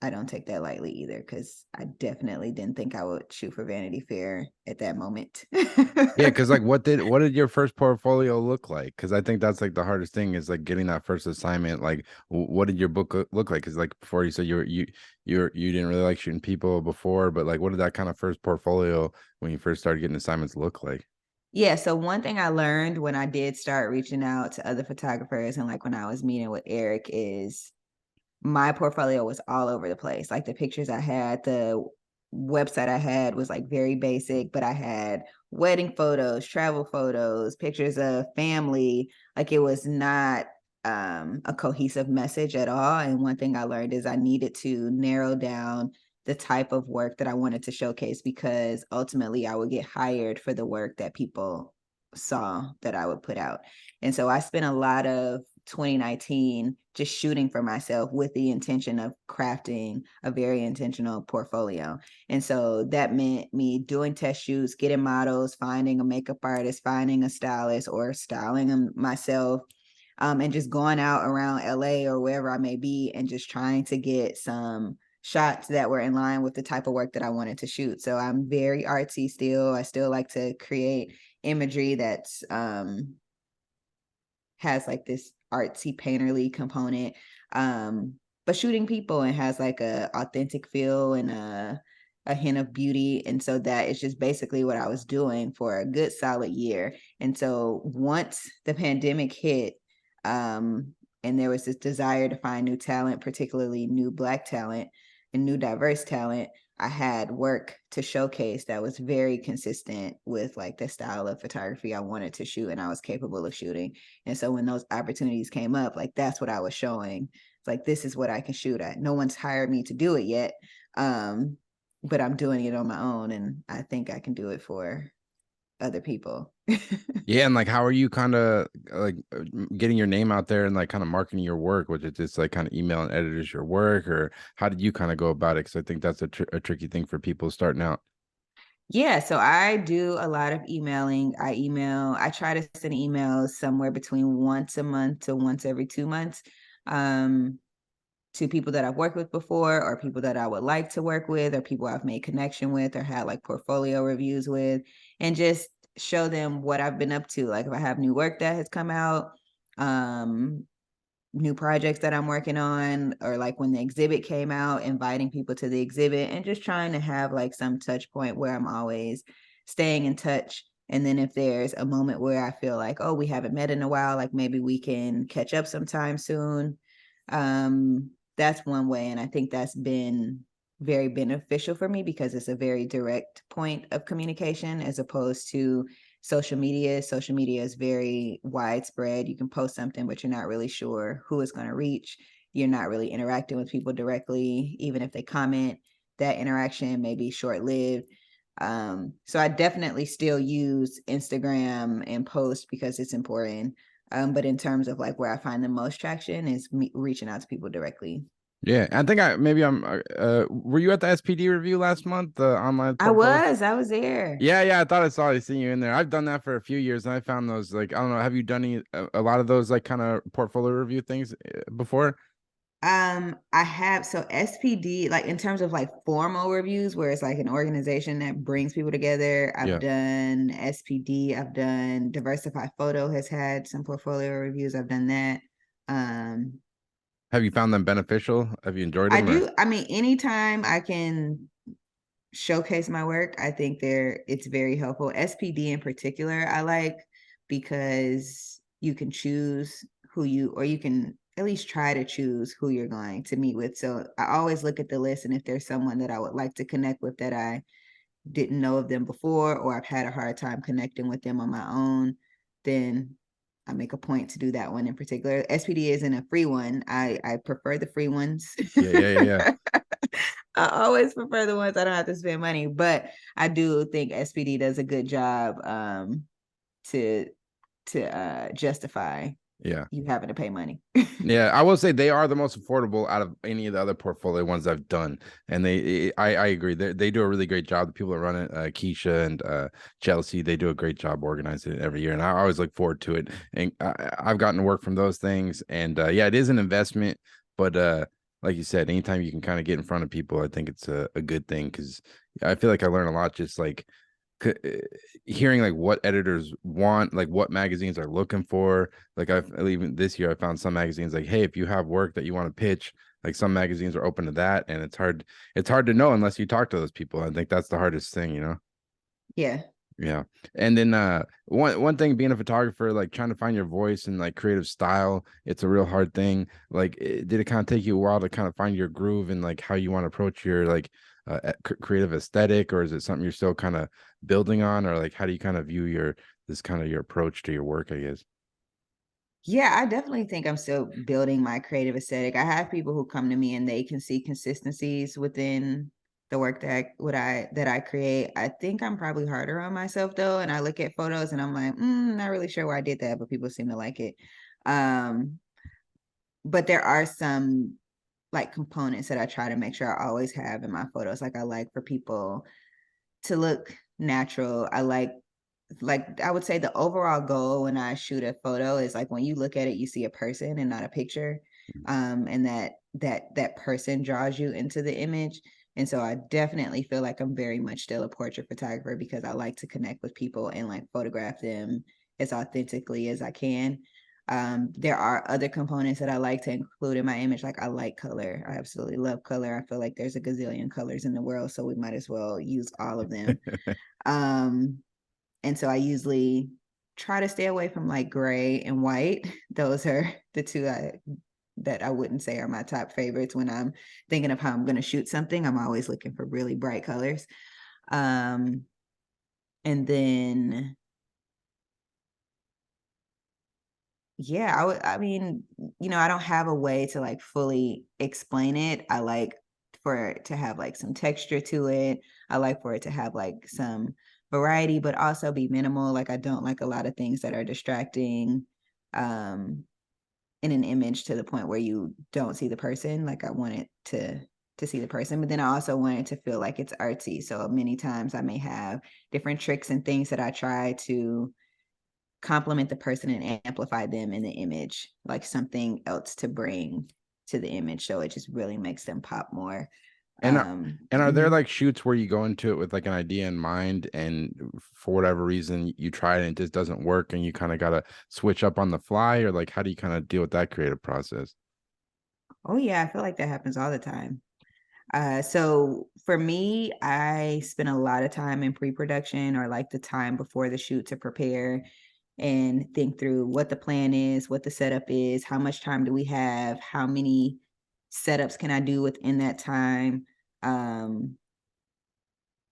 I don't take that lightly either, because I definitely didn't think I would shoot for Vanity Fair at that moment. Yeah, because like what did your first portfolio look like? Because I think that's like the hardest thing is like getting that first assignment. Like, what did your book look like? Because like before you said you didn't really like shooting people before, but like what did that kind of first portfolio when you first started getting assignments look like? Yeah, so one thing I learned when I did start reaching out to other photographers and like when I was meeting with Eric is my portfolio was all over the place. Like the pictures I had, the website I had was like very basic, but I had wedding photos, travel photos, pictures of family. Like it was not a cohesive message at all. And one thing I learned is I needed to narrow down the type of work that I wanted to showcase, because ultimately I would get hired for the work that people saw that I would put out. And so I spent a lot of 2019 just shooting for myself with the intention of crafting a very intentional portfolio. And so that meant me doing test shoots, getting models, finding a makeup artist, finding a stylist, or styling them myself, and just going out around LA or wherever I may be and just trying to get some shots that were in line with the type of work that I wanted to shoot. So I'm very artsy still. I still like to create imagery that's has like this artsy painterly component, but shooting people and has like a authentic feel and a hint of beauty. And so that is just basically what I was doing for a good solid year. And so once the pandemic hit, and there was this desire to find new talent, particularly new Black talent and new diverse talent, I had work to showcase that was very consistent with like the style of photography I wanted to shoot and I was capable of shooting. And so when those opportunities came up, like that's what I was showing. It's like, this is what I can shoot at. No one's hired me to do it yet, but I'm doing it on my own, and I think I can do it for other people. Yeah, and like how are you kind of like getting your name out there and like kind of marketing your work? Was it just like kind of emailing editors your work, or how did you kind of go about it? Because I think that's a tricky thing for people starting out. Yeah, so I do a lot of emailing. I try to send emails somewhere between once a month to once every 2 months, um, to people that I've worked with before, or people that I would like to work with, or people I've made connection with or had like portfolio reviews with, and just show them what I've been up to. Like if I have new work that has come out, um, new projects that I'm working on, or like when the exhibit came out, inviting people to the exhibit and just trying to have like some touch point where I'm always staying in touch. And then if there's a moment where I feel like, oh, we haven't met in a while, like maybe we can catch up sometime soon. That's one way. And I think that's been very beneficial for me because it's a very direct point of communication as opposed to social media. Social media is very widespread. You can post something, but you're not really sure who it's going to reach. You're not really interacting with people directly. Even if they comment, that interaction may be short-lived. So I definitely still use Instagram and post because it's important. But in terms of like where I find the most traction is me reaching out to people directly. Yeah, I think were you at the SPD review last month, the online I portfolio? was there. Yeah, I thought I seen you in there. I've done that for a few years, and I found those like I don't know. Have you done a lot of those like kind of portfolio review things before? I have, so SPD, like in terms of like formal reviews, where it's like an organization that brings people together. I've Yeah. done SPD, I've done Diversify Photo has had some portfolio reviews. I've done that. Um, Have you found them beneficial? Have you enjoyed I them? Or do, I mean, anytime I can showcase my work, I think it's very helpful. SPD in particular, I like because you can choose or you can at least try to choose who you're going to meet with. So I always look at the list, and if there's someone that I would like to connect with that I didn't know of them before, or I've had a hard time connecting with them on my own, then I make a point to do that one in particular. SPD isn't a free one. I prefer the free ones. yeah. I always prefer the ones I don't have to spend money, but I do think SPD does a good job to justify Yeah. you having to pay money. Yeah, I will say they are the most affordable out of any of the other portfolio ones I've done, and I agree. They do a really great job. The people that run it, Keisha and Chelsea, they do a great job organizing it every year, and I always look forward to it. And I've gotten work from those things, and yeah, it is an investment, but like you said, anytime you can kind of get in front of people, I think it's a good thing because I feel like I learn a lot just like hearing like what editors want, like what magazines are looking for. Like even this year I found some magazines like, hey, if you have work that you want to pitch, like some magazines are open to that, and it's hard to know unless you talk to those people. I think that's the hardest thing, you know. Yeah. Yeah. And then one thing, being a photographer, like trying to find your voice and like creative style, it's a real hard thing. Like did it kind of take you a while to kind of find your groove and like how you want to approach your like creative aesthetic, or is it something you're still kind of building on, or like how do you kind of view your approach to your work, I guess? Yeah, I definitely think I'm still building my creative aesthetic. I have people who come to me and they can see consistencies within the work that I create. I think I'm probably harder on myself though, and I look at photos and I'm like, not really sure why I did that, but people seem to like it. But there are some like components that I try to make sure I always have in my photos. Like I like for people to look natural. I like I would say the overall goal when I shoot a photo is like when you look at it, you see a person and not a picture. And that person draws you into the image. And so I definitely feel like I'm very much still a portrait photographer because I like to connect with people and like photograph them as authentically as I can. There are other components that I like to include in my image. Like I like color. I absolutely love color. I feel like there's a gazillion colors in the world, so we might as well use all of them. And so I usually try to stay away from like gray and white. Those are the two that I wouldn't say are my top favorites when I'm thinking of how I'm going to shoot something. I'm always looking for really bright colors. And then, yeah, I mean, I don't have a way to like fully explain it. I like for it to have like some texture to it. I like for it to have like some variety, but also be minimal. Like I don't like a lot of things that are distracting in an image to the point where you don't see the person. Like I want it to see the person, but then I also want it to feel like it's artsy. So many times I may have different tricks and things that I try to complement the person and amplify them in the image, like something else to bring to the image. So it just really makes them pop more. And are there like shoots where you go into it with like an idea in mind, and for whatever reason you try it and it just doesn't work, and you kind of gotta switch up on the fly, or like how do you kind of deal with that creative process? Oh yeah, I feel like that happens all the time. So for me, I spend a lot of time in pre-production or like the time before the shoot to prepare and think through what the plan is, what the setup is, how much time do we have, how many setups can I do within that time,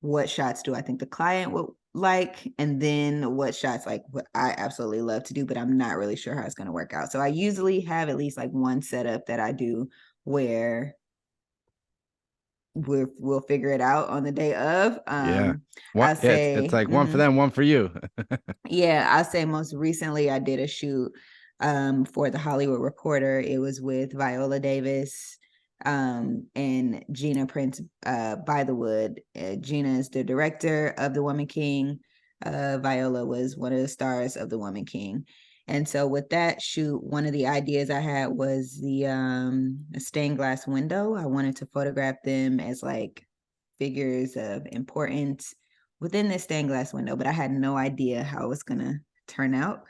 what shots do I think the client would like, and then what shots like what I absolutely love to do, but I'm not really sure how it's going to work out. So I usually have at least like one setup that I do where we'll figure it out on the day of. Yeah. I Yeah, it's say, like one for them, one for you. yeah, I say most recently I did a shoot for the Hollywood Reporter. It was with Viola Davis and Gina Prince by the Wood. Gina is the director of The Woman King. Viola was one of the stars of The Woman King. And so with that shoot, one of the ideas I had was the stained glass window. I wanted to photograph them as like figures of importance within this stained glass window, but I had no idea how it was gonna turn out.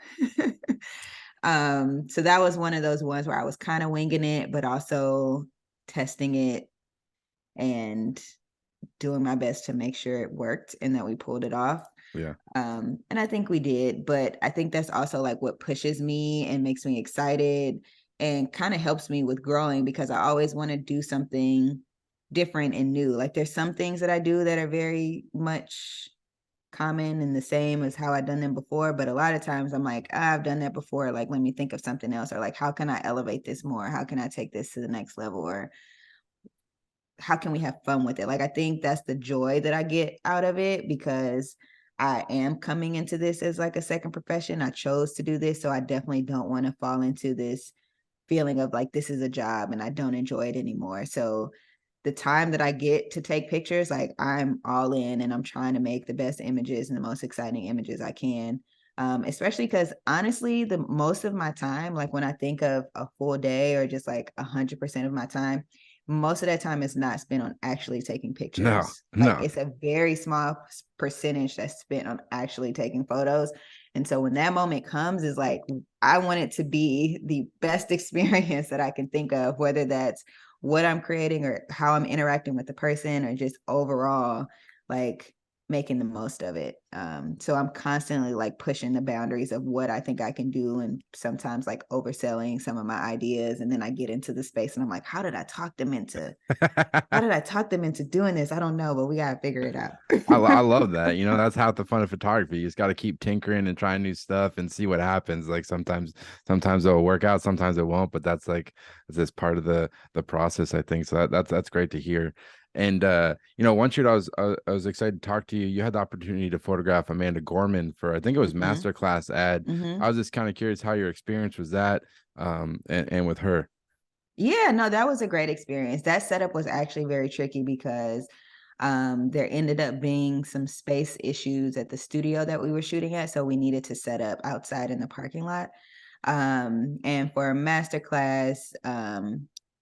So that was one of those ones where I was kind of winging it, but also testing it and doing my best to make sure it worked and that we pulled it off. Yeah. And I think we did, but I think that's also like what pushes me and makes me excited and kind of helps me with growing because I always want to do something different and new. Like there's some things that I do that are very much common and the same as how I've done them before, but a lot of times I'm like, I've done that before, like let me think of something else, or like how can I elevate this more, how can I take this to the next level, or how can we have fun with it? Like, I think that's the joy that I get out of it, because I am coming into this as like a second profession. I chose to do this, so I definitely don't want to fall into this feeling of like, this is a job and I don't enjoy it anymore. So the time that I get to take pictures, like, I'm all in and I'm trying to make the best images and the most exciting images I can. Especially because honestly, the most of my time, like when I think of a full day or just like 100% of my time, most of that time is not spent on actually taking No, pictures. Like, no. it's a very small percentage that's spent on actually taking photos. And so when that moment comes, is like, I want it to be the best experience that I can think of, whether that's what I'm creating or how I'm interacting with the person, or just overall, like, making the most of it. So I'm constantly like pushing the boundaries of what I think I can do, and sometimes like overselling some of my ideas. And then I get into the space and I'm like, how did I talk them into doing this? I don't know, but we gotta figure it out. I love that. You know, that's half the fun of photography. You just got to keep tinkering and trying new stuff and see what happens. Like sometimes it'll work out, sometimes it won't. But that's just part of the process, I think. So that's great to hear. And you know, one shoot I was excited to talk to you. You had the opportunity to photograph Amanda Gorman for, I think it was Masterclass ad. I was just kind of curious how your experience was that, and with her. Yeah, no, that was a great experience. That setup was actually very tricky because there ended up being some space issues at the studio that we were shooting at. So we needed to set up outside in the parking lot. And for a masterclass,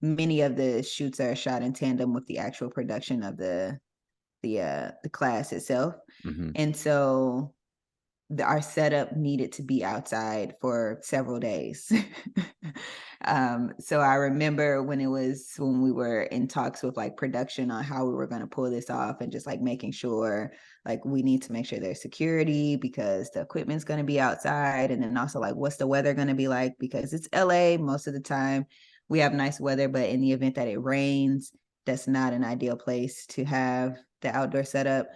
many of the shoots are shot in tandem with the actual production of the class itself. Mm-hmm. And so our setup needed to be outside for several days. So I remember when we were in talks with like production on how we were going to pull this off, and just like making sure, like, we need to make sure there's security because the equipment's going to be outside. And then also, like, what's the weather going to be like? Because it's LA most of the time. We have nice weather, but in the event that it rains, that's not an ideal place to have the outdoor setup.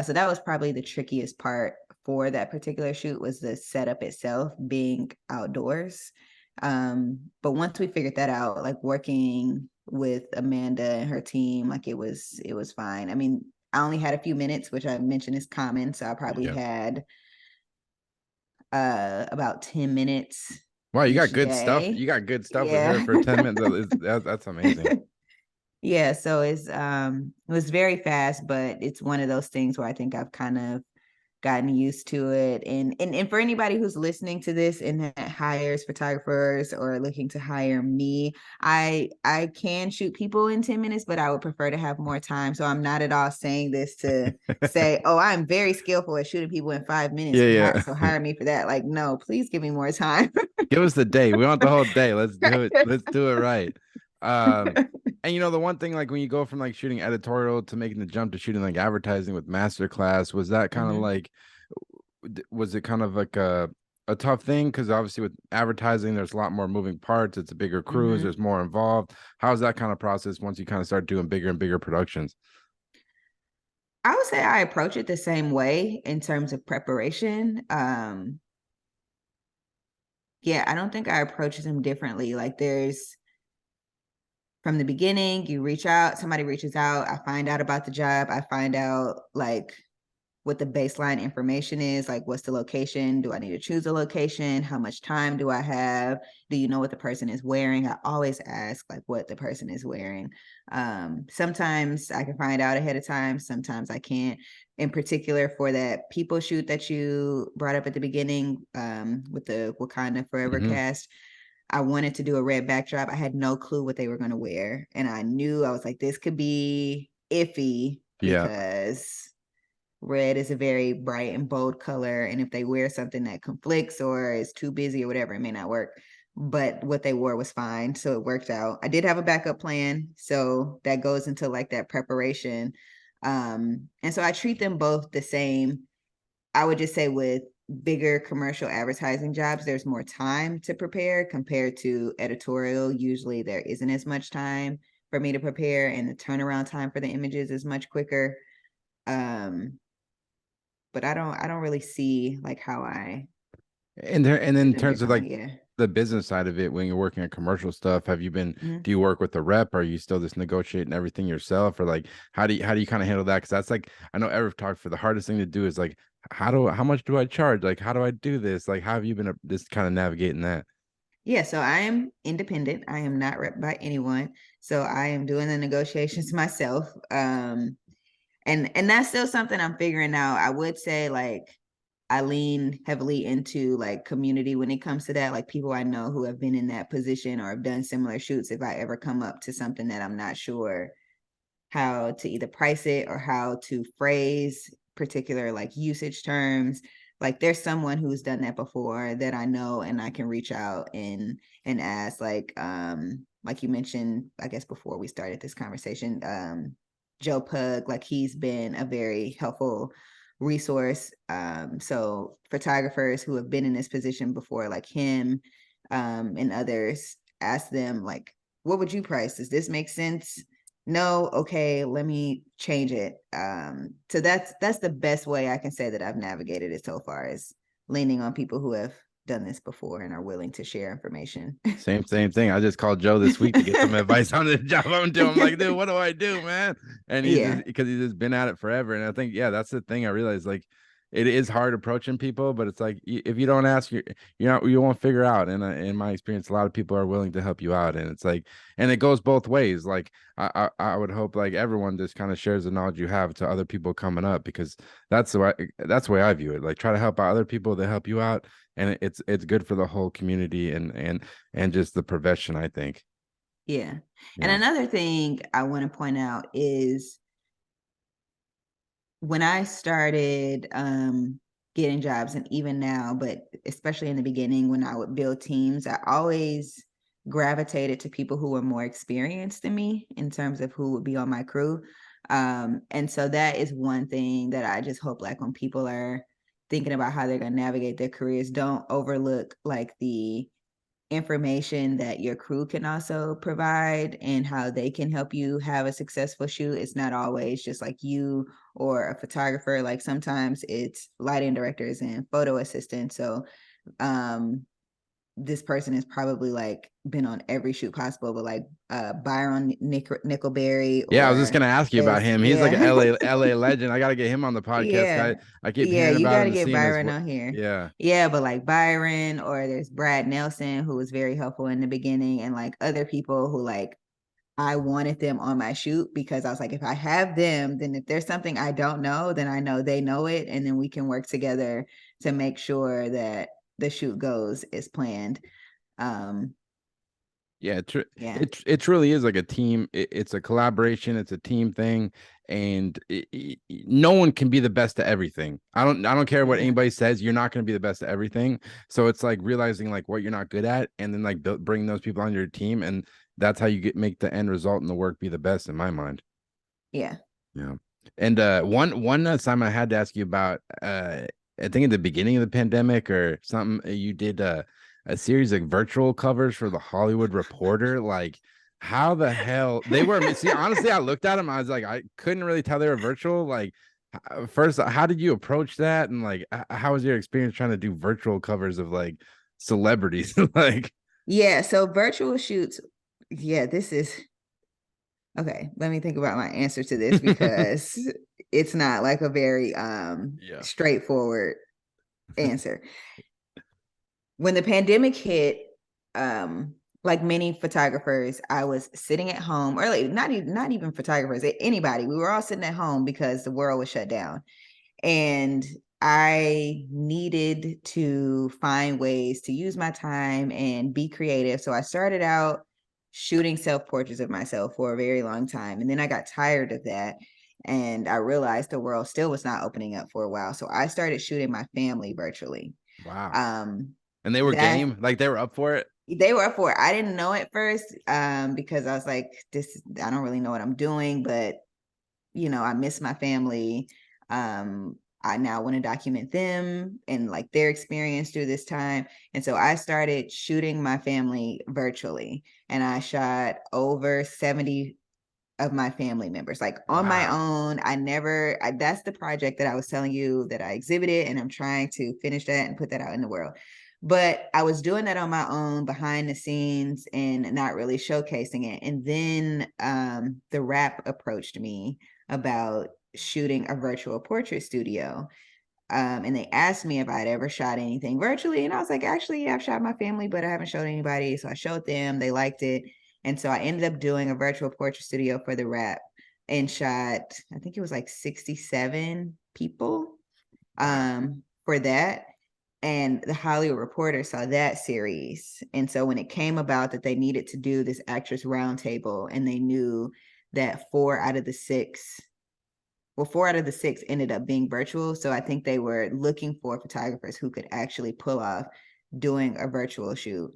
So that was probably the trickiest part for that particular shoot, was the setup itself being outdoors. But once we figured that out, like working with Amanda and her team, like it was fine. I mean, I only had a few minutes, which I mentioned is common. So I probably had about 10 minutes. Wow, you got each good stuff. day. You got good stuff with her Yeah. for 10 minutes. That's amazing. Yeah, so it was very fast, but it's one of those things where I think I've kind of gotten used to it. And for anybody who's listening to this and that hires photographers or looking to hire me, I can shoot people in 10 minutes, but I would prefer to have more time. So I'm not at all saying this to say, oh, I'm very skillful at shooting people in 5 minutes. Yeah. So hire me for that. Like, no, please give me more time. Give us the day. We want the whole day. Let's do it. Let's do it right. And you know, the one thing, like when you go from like shooting editorial to making the jump to shooting like advertising with Masterclass, was that kind of like, was it kind of like a tough thing? Because obviously with advertising, there's a lot more moving parts. It's a bigger cruise. There's more involved. How's that kind of process once you kind of start doing bigger and bigger productions? I would say I approach it the same way in terms of preparation. Yeah, I don't think I approach them differently. Like, from the beginning, you reach out, somebody reaches out, I find out about the job, I find out like what the baseline information is, like what's the location, do I need to choose a location, how much time do I have, do you know what the person is wearing? I always ask like what the person is wearing. Sometimes I can find out ahead of time, sometimes I can't. In particular, for that people shoot that you brought up at the beginning, with the Wakanda Forever cast, I wanted to do a red backdrop. I had no clue what they were going to wear. And I knew, I was like, this could be iffy because red is a very bright and bold color. And if they wear something that conflicts or is too busy or whatever, it may not work. But what they wore was fine. So it worked out. I did have a backup plan. So that goes into like that preparation. And so I treat them both the same. I would just say with bigger commercial advertising jobs, there's more time to prepare compared to editorial. Usually there isn't as much time for me to prepare, and the turnaround time for the images is much quicker. But I don't really see like how I And there, and then in do them terms of like differently. Yeah. the business side of it, when you're working on commercial stuff, have you been, Mhm. do you work with the rep? Are you still just negotiating everything yourself? Or like, how do you kind of handle that? Because that's like, I know every talk for the hardest thing to do is like, how much do I charge? Like, how do I do this? Like, how have you been just kind of navigating that? Yeah, so I am independent. I am not rep by anyone. So I am doing the negotiations myself. And that's still something I'm figuring out. I would say like I lean heavily into like community when it comes to that, like people I know who have been in that position or have done similar shoots. If I ever come up to something that I'm not sure how to either price it or how to phrase particular like usage terms, like there's someone who's done that before that I know, and I can reach out and ask, like you mentioned, I guess before we started this conversation, Joe Pug, like he's been a very helpful resource. So photographers who have been in this position before, like him, and others, ask them like, what would you price? Does this make sense? No, okay, let me change it. So that's the best way I can say that I've navigated it so far, is leaning on people who have done this before and are willing to share information. Same thing. I just called Joe this week to get some advice on the job I'm doing. I'm like, dude, what do I do, man? And he's Yeah. just, because he's just been at it forever. And I think, yeah, that's the thing I realized. Like, it is hard approaching people, but it's like if you don't ask, you won't figure out. And in my experience, a lot of people are willing to help you out. And it's like, and it goes both ways. Like I would hope like everyone just kind of shares the knowledge you have to other people coming up, because that's the way I view it. Like, try to help out other people that help you out, and it's good for the whole community and just the profession, I think. Yeah. And Yeah. another thing I want to point out is when I started getting jobs, and even now, but especially in the beginning when I would build teams, I always gravitated to people who were more experienced than me in terms of who would be on my crew. And so that is one thing that I just hope, like when people are thinking about how they're going to navigate their careers, don't overlook like the information that your crew can also provide and how they can help you have a successful shoot. It's not always just like you or a photographer. Like sometimes it's lighting directors and photo assistants. So this person has probably like been on every shoot possible, but like Byron Nickelberry, Yeah, I was just or gonna ask you about there's, him. He's like an yeah. LA legend. I gotta get him on the podcast. Yeah. I keep Yeah, hearing you about got him to and get seeing his Byron work. on here. Yeah. Yeah, but like Byron, or there's Brad Nelson, who was very helpful in the beginning, and like other people who like I wanted them on my shoot because I was like, if I have them, then if there's something I don't know, then I know they know it, and then we can work together to make sure that the shoot goes as planned. Um, Yeah, yeah. it truly is like a team. It's a collaboration. It's a team thing, and no one can be the best at everything. I don't care what Yeah. anybody says. You're not going to be the best at everything. So it's like realizing like what you're not good at, and then like bring those people on your team, and that's how you make the end result and the work be the best in my mind. Yeah. Yeah. And one time I had to ask you about I think at the beginning of the pandemic or something, you did a series of virtual covers for the Hollywood Reporter. Like, how the hell they were? See, honestly, I looked at them, I was like, I couldn't really tell they were virtual. Like, first, how did you approach that? And like, how was your experience trying to do virtual covers of like celebrities? Like, Yeah. So virtual shoots, yeah, this is okay. Let me think about my answer to this, because it's not like a very yeah. straightforward answer. When the pandemic hit, like many photographers, I was sitting at home, or like not even photographers, anybody. We were all sitting at home because the world was shut down, and I needed to find ways to use my time and be creative. So I started out shooting self portraits of myself for a very long time, and then I got tired of that. And I realized the world still was not opening up for a while. So I started shooting my family virtually. Wow. Um, And they were that game, like they were up for it. they were up for it. I didn't know at first, because I was like, I don't really know what I'm doing, but I miss my family. I now want to document them and like their experience through this time. And so I started shooting my family virtually, and I shot over 70 of my family members, like on my Wow. own. That's the project that I was telling you that I exhibited, and I'm trying to finish that and put that out in the world. But I was doing that on my own behind the scenes and not really showcasing it. And then the Wrap approached me about shooting a virtual portrait studio. And they asked me if I'd ever shot anything virtually. And I was like, actually, yeah, I've shot my family, but I haven't showed anybody. So I showed them, they liked it. And so I ended up doing a virtual portrait studio for the Wrap and shot, I think it was like 67 people for that. And the Hollywood Reporter saw that series. And so when it came about that they needed to do this actress roundtable, and they knew that 4 out of the 6 ended up being virtual. So I think they were looking for photographers who could actually pull off doing a virtual shoot.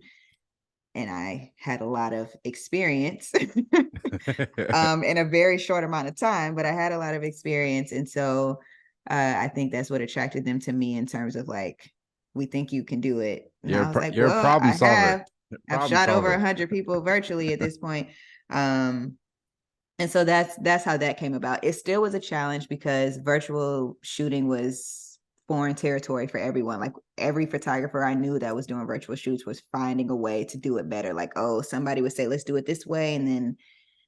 And I had a lot of experience in a very short amount of time, but I had a lot of experience. And so I think that's what attracted them to me in terms of like, we think you can do it. And I was like, you're a well, problem solver. I've shot over 100 people virtually at this point. And so that's how that came about. It still was a challenge because virtual shooting was foreign territory for everyone. Like every photographer I knew that was doing virtual shoots was finding a way to do it better. Like, oh, somebody would say, let's do it this way, and then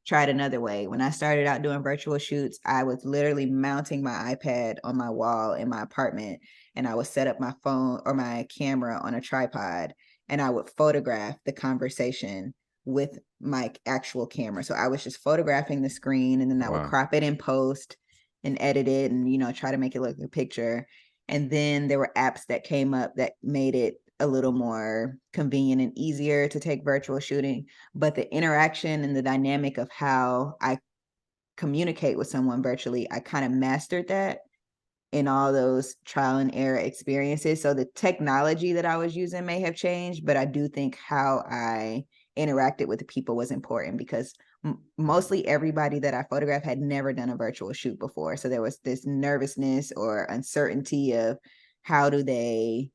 try it another way. When I started out doing virtual shoots, I was literally mounting my iPad on my wall in my apartment, and I would set up my phone or my camera on a tripod, and I would photograph the conversation with my actual camera. So I was just photographing the screen, and then I would crop it in post and edit it and, you know, try to make it look like a picture. And then there were apps that came up that made it a little more convenient and easier to take virtual shooting. But the interaction and the dynamic of how I communicate with someone virtually, I kind of mastered that in all those trial and error experiences. So the technology that I was using may have changed, but I do think how I interacted with the people was important, because mostly everybody that I photographed had never done a virtual shoot before. So there was this nervousness or uncertainty of how do they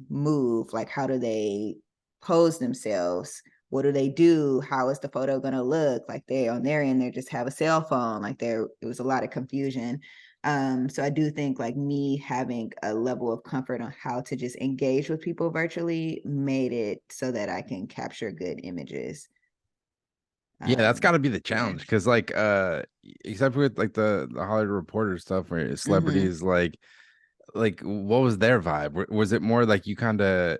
move, like how do they pose themselves, what do they do, how is the photo going to look, like they on their end they just have a cell phone, like it was a lot of confusion. So I do think like me having a level of comfort on how to just engage with people virtually made it so that I can capture good images. Yeah, that's got to be the challenge, because like except with like the Hollywood Reporter stuff where celebrities like what was their vibe? Was it more like you kind of,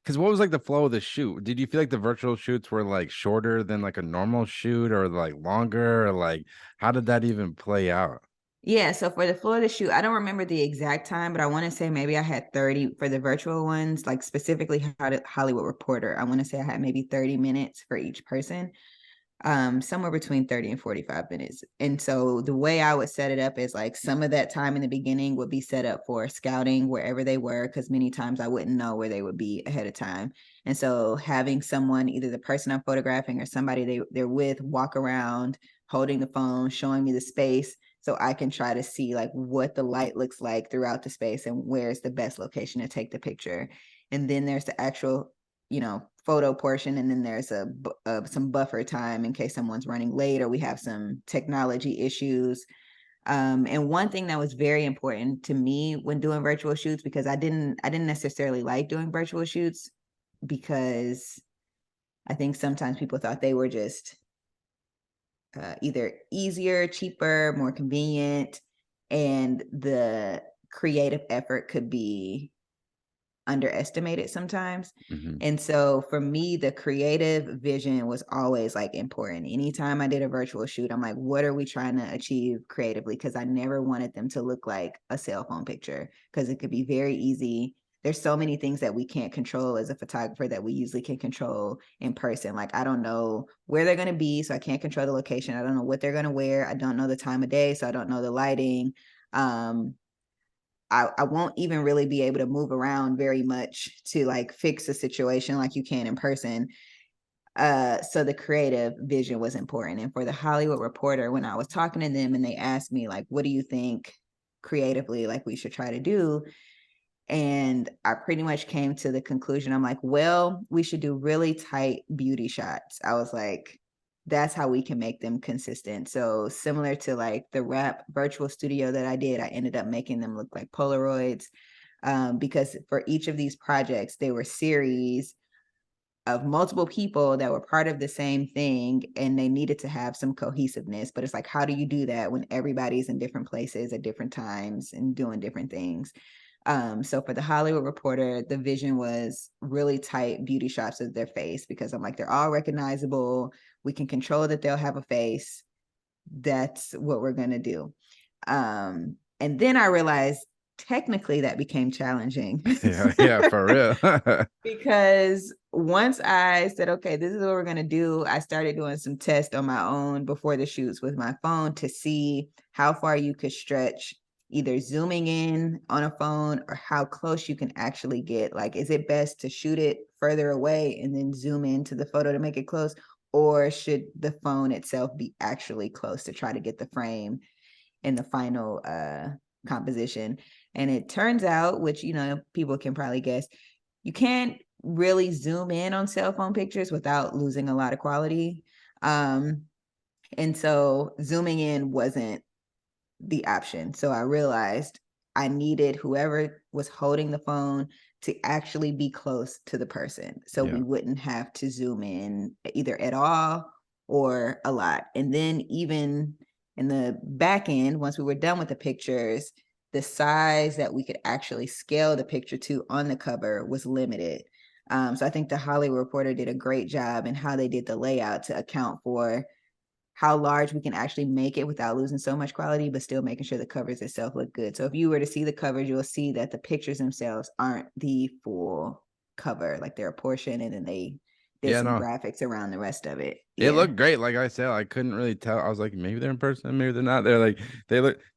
because what was like the flow of the shoot? Did you feel like the virtual shoots were like shorter than like a normal shoot, or like longer, or like how did that even play out? Yeah, so for the Florida shoot, I don't remember the exact time, but I want to say maybe I had 30 for the virtual ones, like specifically Hollywood Reporter. I want to say I had maybe 30 minutes for each person, somewhere between 30 and 45 minutes. And so the way I would set it up is like some of that time in the beginning would be set up for scouting wherever they were, because many times I wouldn't know where they would be ahead of time. And so having someone, either the person I'm photographing or somebody they're with, walk around holding the phone, showing me the space, so I can try to see like what the light looks like throughout the space and where's the best location to take the picture. And then there's the actual, you know, photo portion, and then there's some buffer time in case someone's running late or we have some technology issues. And one thing that was very important to me when doing virtual shoots, because I didn't necessarily like doing virtual shoots, because I think sometimes people thought they were just either easier, cheaper, more convenient, and the creative effort could be underestimated sometimes. And so for me, the creative vision was always like important. Anytime I did a virtual shoot, I'm like, what are we trying to achieve creatively? Because I never wanted them to look like a cell phone picture, because it could be very easy. There's so many things that we can't control as a photographer that we usually can control in person. Like, I don't know where they're going to be, so I can't control the location. I don't know what they're going to wear. I don't know the time of day, so I don't know the lighting. I won't even really be able to move around very much to like fix a situation like you can in person. So the creative vision was important. And for the Hollywood Reporter, when I was talking to them and they asked me like, what do you think creatively like we should try to do? And I pretty much came to the conclusion, I'm like, well, we should do really tight beauty shots. I was like, that's how we can make them consistent. So similar to like the Wrap virtual studio that I did, I ended up making them look like Polaroids. because for each of these projects, they were series of multiple people that were part of the same thing, and they needed to have some cohesiveness. But it's like, how do you do that when everybody's in different places at different times and doing different things? So for the Hollywood Reporter, the vision was really tight beauty shots of their face, because I'm like, they're all recognizable. We can control that they'll have a face. That's what we're going to do. And then I realized technically that became challenging. Yeah, for real. Because once I said, okay, this is what we're going to do, I started doing some tests on my own before the shoots with my phone to see how far you could stretch either zooming in on a phone or how close you can actually get. Like, is it best to shoot it further away and then zoom into the photo to make it close? Or should the phone itself be actually close to try to get the frame in the final composition? And it turns out, which, people can probably guess, you can't really zoom in on cell phone pictures without losing a lot of quality. And so zooming in wasn't the option. So I realized I needed whoever was holding the phone to actually be close to the person. So we wouldn't have to zoom in either at all or a lot. And then even in the back end, once we were done with the pictures, the size that we could actually scale the picture to on the cover was limited. So I think the Hollywood Reporter did a great job in how they did the layout to account for how large we can actually make it without losing so much quality, but still making sure the covers itself look good. So if you were to see the covers, you'll see that the pictures themselves aren't the full cover, like they're a portion, and then they did some graphics around the rest of it. It looked great. Like I said, I couldn't really tell. I was like, maybe they're in person, maybe they're not. They're like,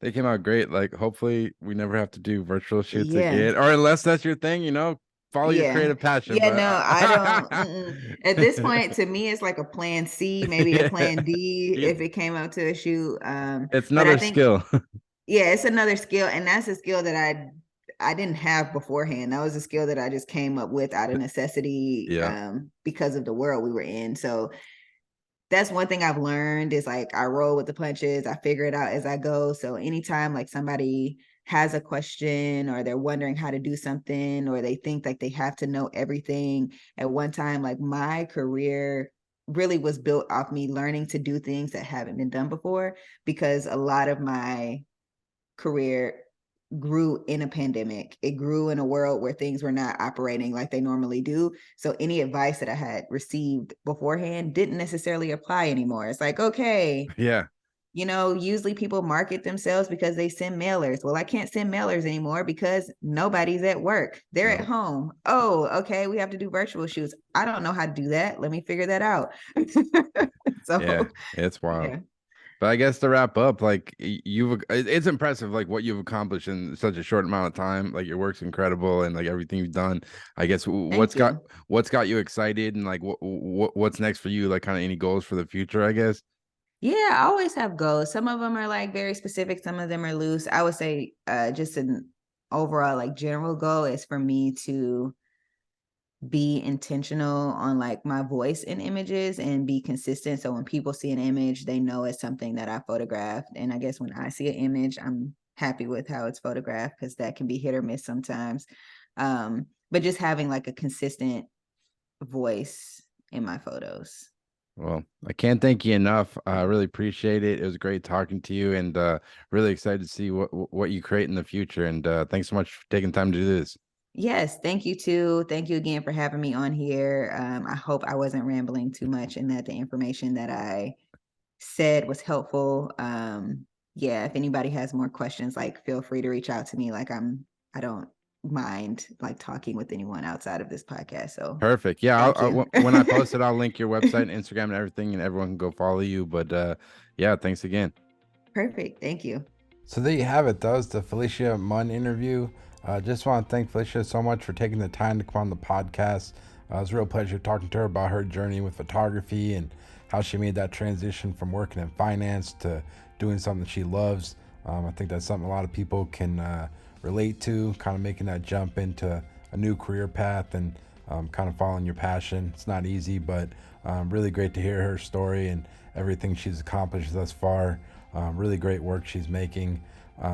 they came out great. Like, hopefully we never have to do virtual shoots again, or unless that's your thing, follow your creative passion. Yeah, no, I don't. At this point, to me, it's like a plan C, maybe a plan D if it came out to a shoot. It's another skill. Yeah, it's another skill, and that's a skill that I didn't have beforehand. That was a skill that I just came up with out of necessity, because of the world we were in. So that's one thing I've learned is like, I roll with the punches. I figure it out as I go. So anytime like somebody has a question or they're wondering how to do something, or they think like they have to know everything at one time, like my career really was built off me learning to do things that haven't been done before, because a lot of my career grew in a pandemic. It grew in a world where things were not operating like they normally do. So any advice that I had received beforehand didn't necessarily apply anymore. It's like, okay, usually people market themselves because they send mailers. Well, I can't send mailers anymore because nobody's at work. They're at home. Oh, okay, we have to do virtual shoots. I don't know how to do that. Let me figure that out. So it's wild. Yeah. But I guess to wrap up, like it's impressive, like what you've accomplished in such a short amount of time. Like your work's incredible, and like everything you've done. I guess what's got you excited, and like what's next for you? Like kind of any goals for the future, I guess. Yeah, I always have goals. Some of them are like very specific. Some of them are loose. I would say just an overall like general goal is for me to be intentional on like my voice in images and be consistent. So when people see an image, they know it's something that I photographed. And I guess when I see an image, I'm happy with how it's photographed, because that can be hit or miss sometimes. But just having like a consistent voice in my photos. Well, I can't thank you enough. I really appreciate it. It was great talking to you, and really excited to see what you create in the future. And thanks so much for taking time to do this. Yes, thank you too. Thank you again for having me on here. I hope I wasn't rambling too much and that the information that I said was helpful. If anybody has more questions, like feel free to reach out to me. Like I don't mind like talking with anyone outside of this podcast. So perfect. Yeah, when I post it, I'll link your website and Instagram and everything, and everyone can go follow you. But thanks again. Perfect. Thank you. So there you have it. That was the Phylicia Munn interview. Just want to thank Phylicia so much for taking the time to come on the podcast. It was a real pleasure talking to her about her journey with photography and how she made that transition from working in finance to doing something she loves. I think that's something a lot of people can relate to, kind of making that jump into a new career path and kind of following your passion. It's not easy, but really great to hear her story and everything she's accomplished thus far. Really great work she's making.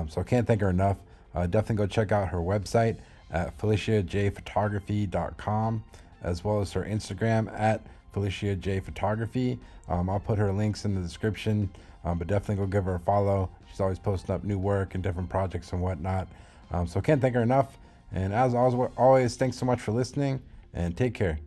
So I can't thank her enough. Definitely go check out her website at PhyliciaJphotography.com, as well as her Instagram at Phylicia J Photography. I'll put her links in the description, but definitely go give her a follow. She's always posting up new work and different projects and whatnot. So can't thank her enough. And as always, thanks so much for listening, and take care.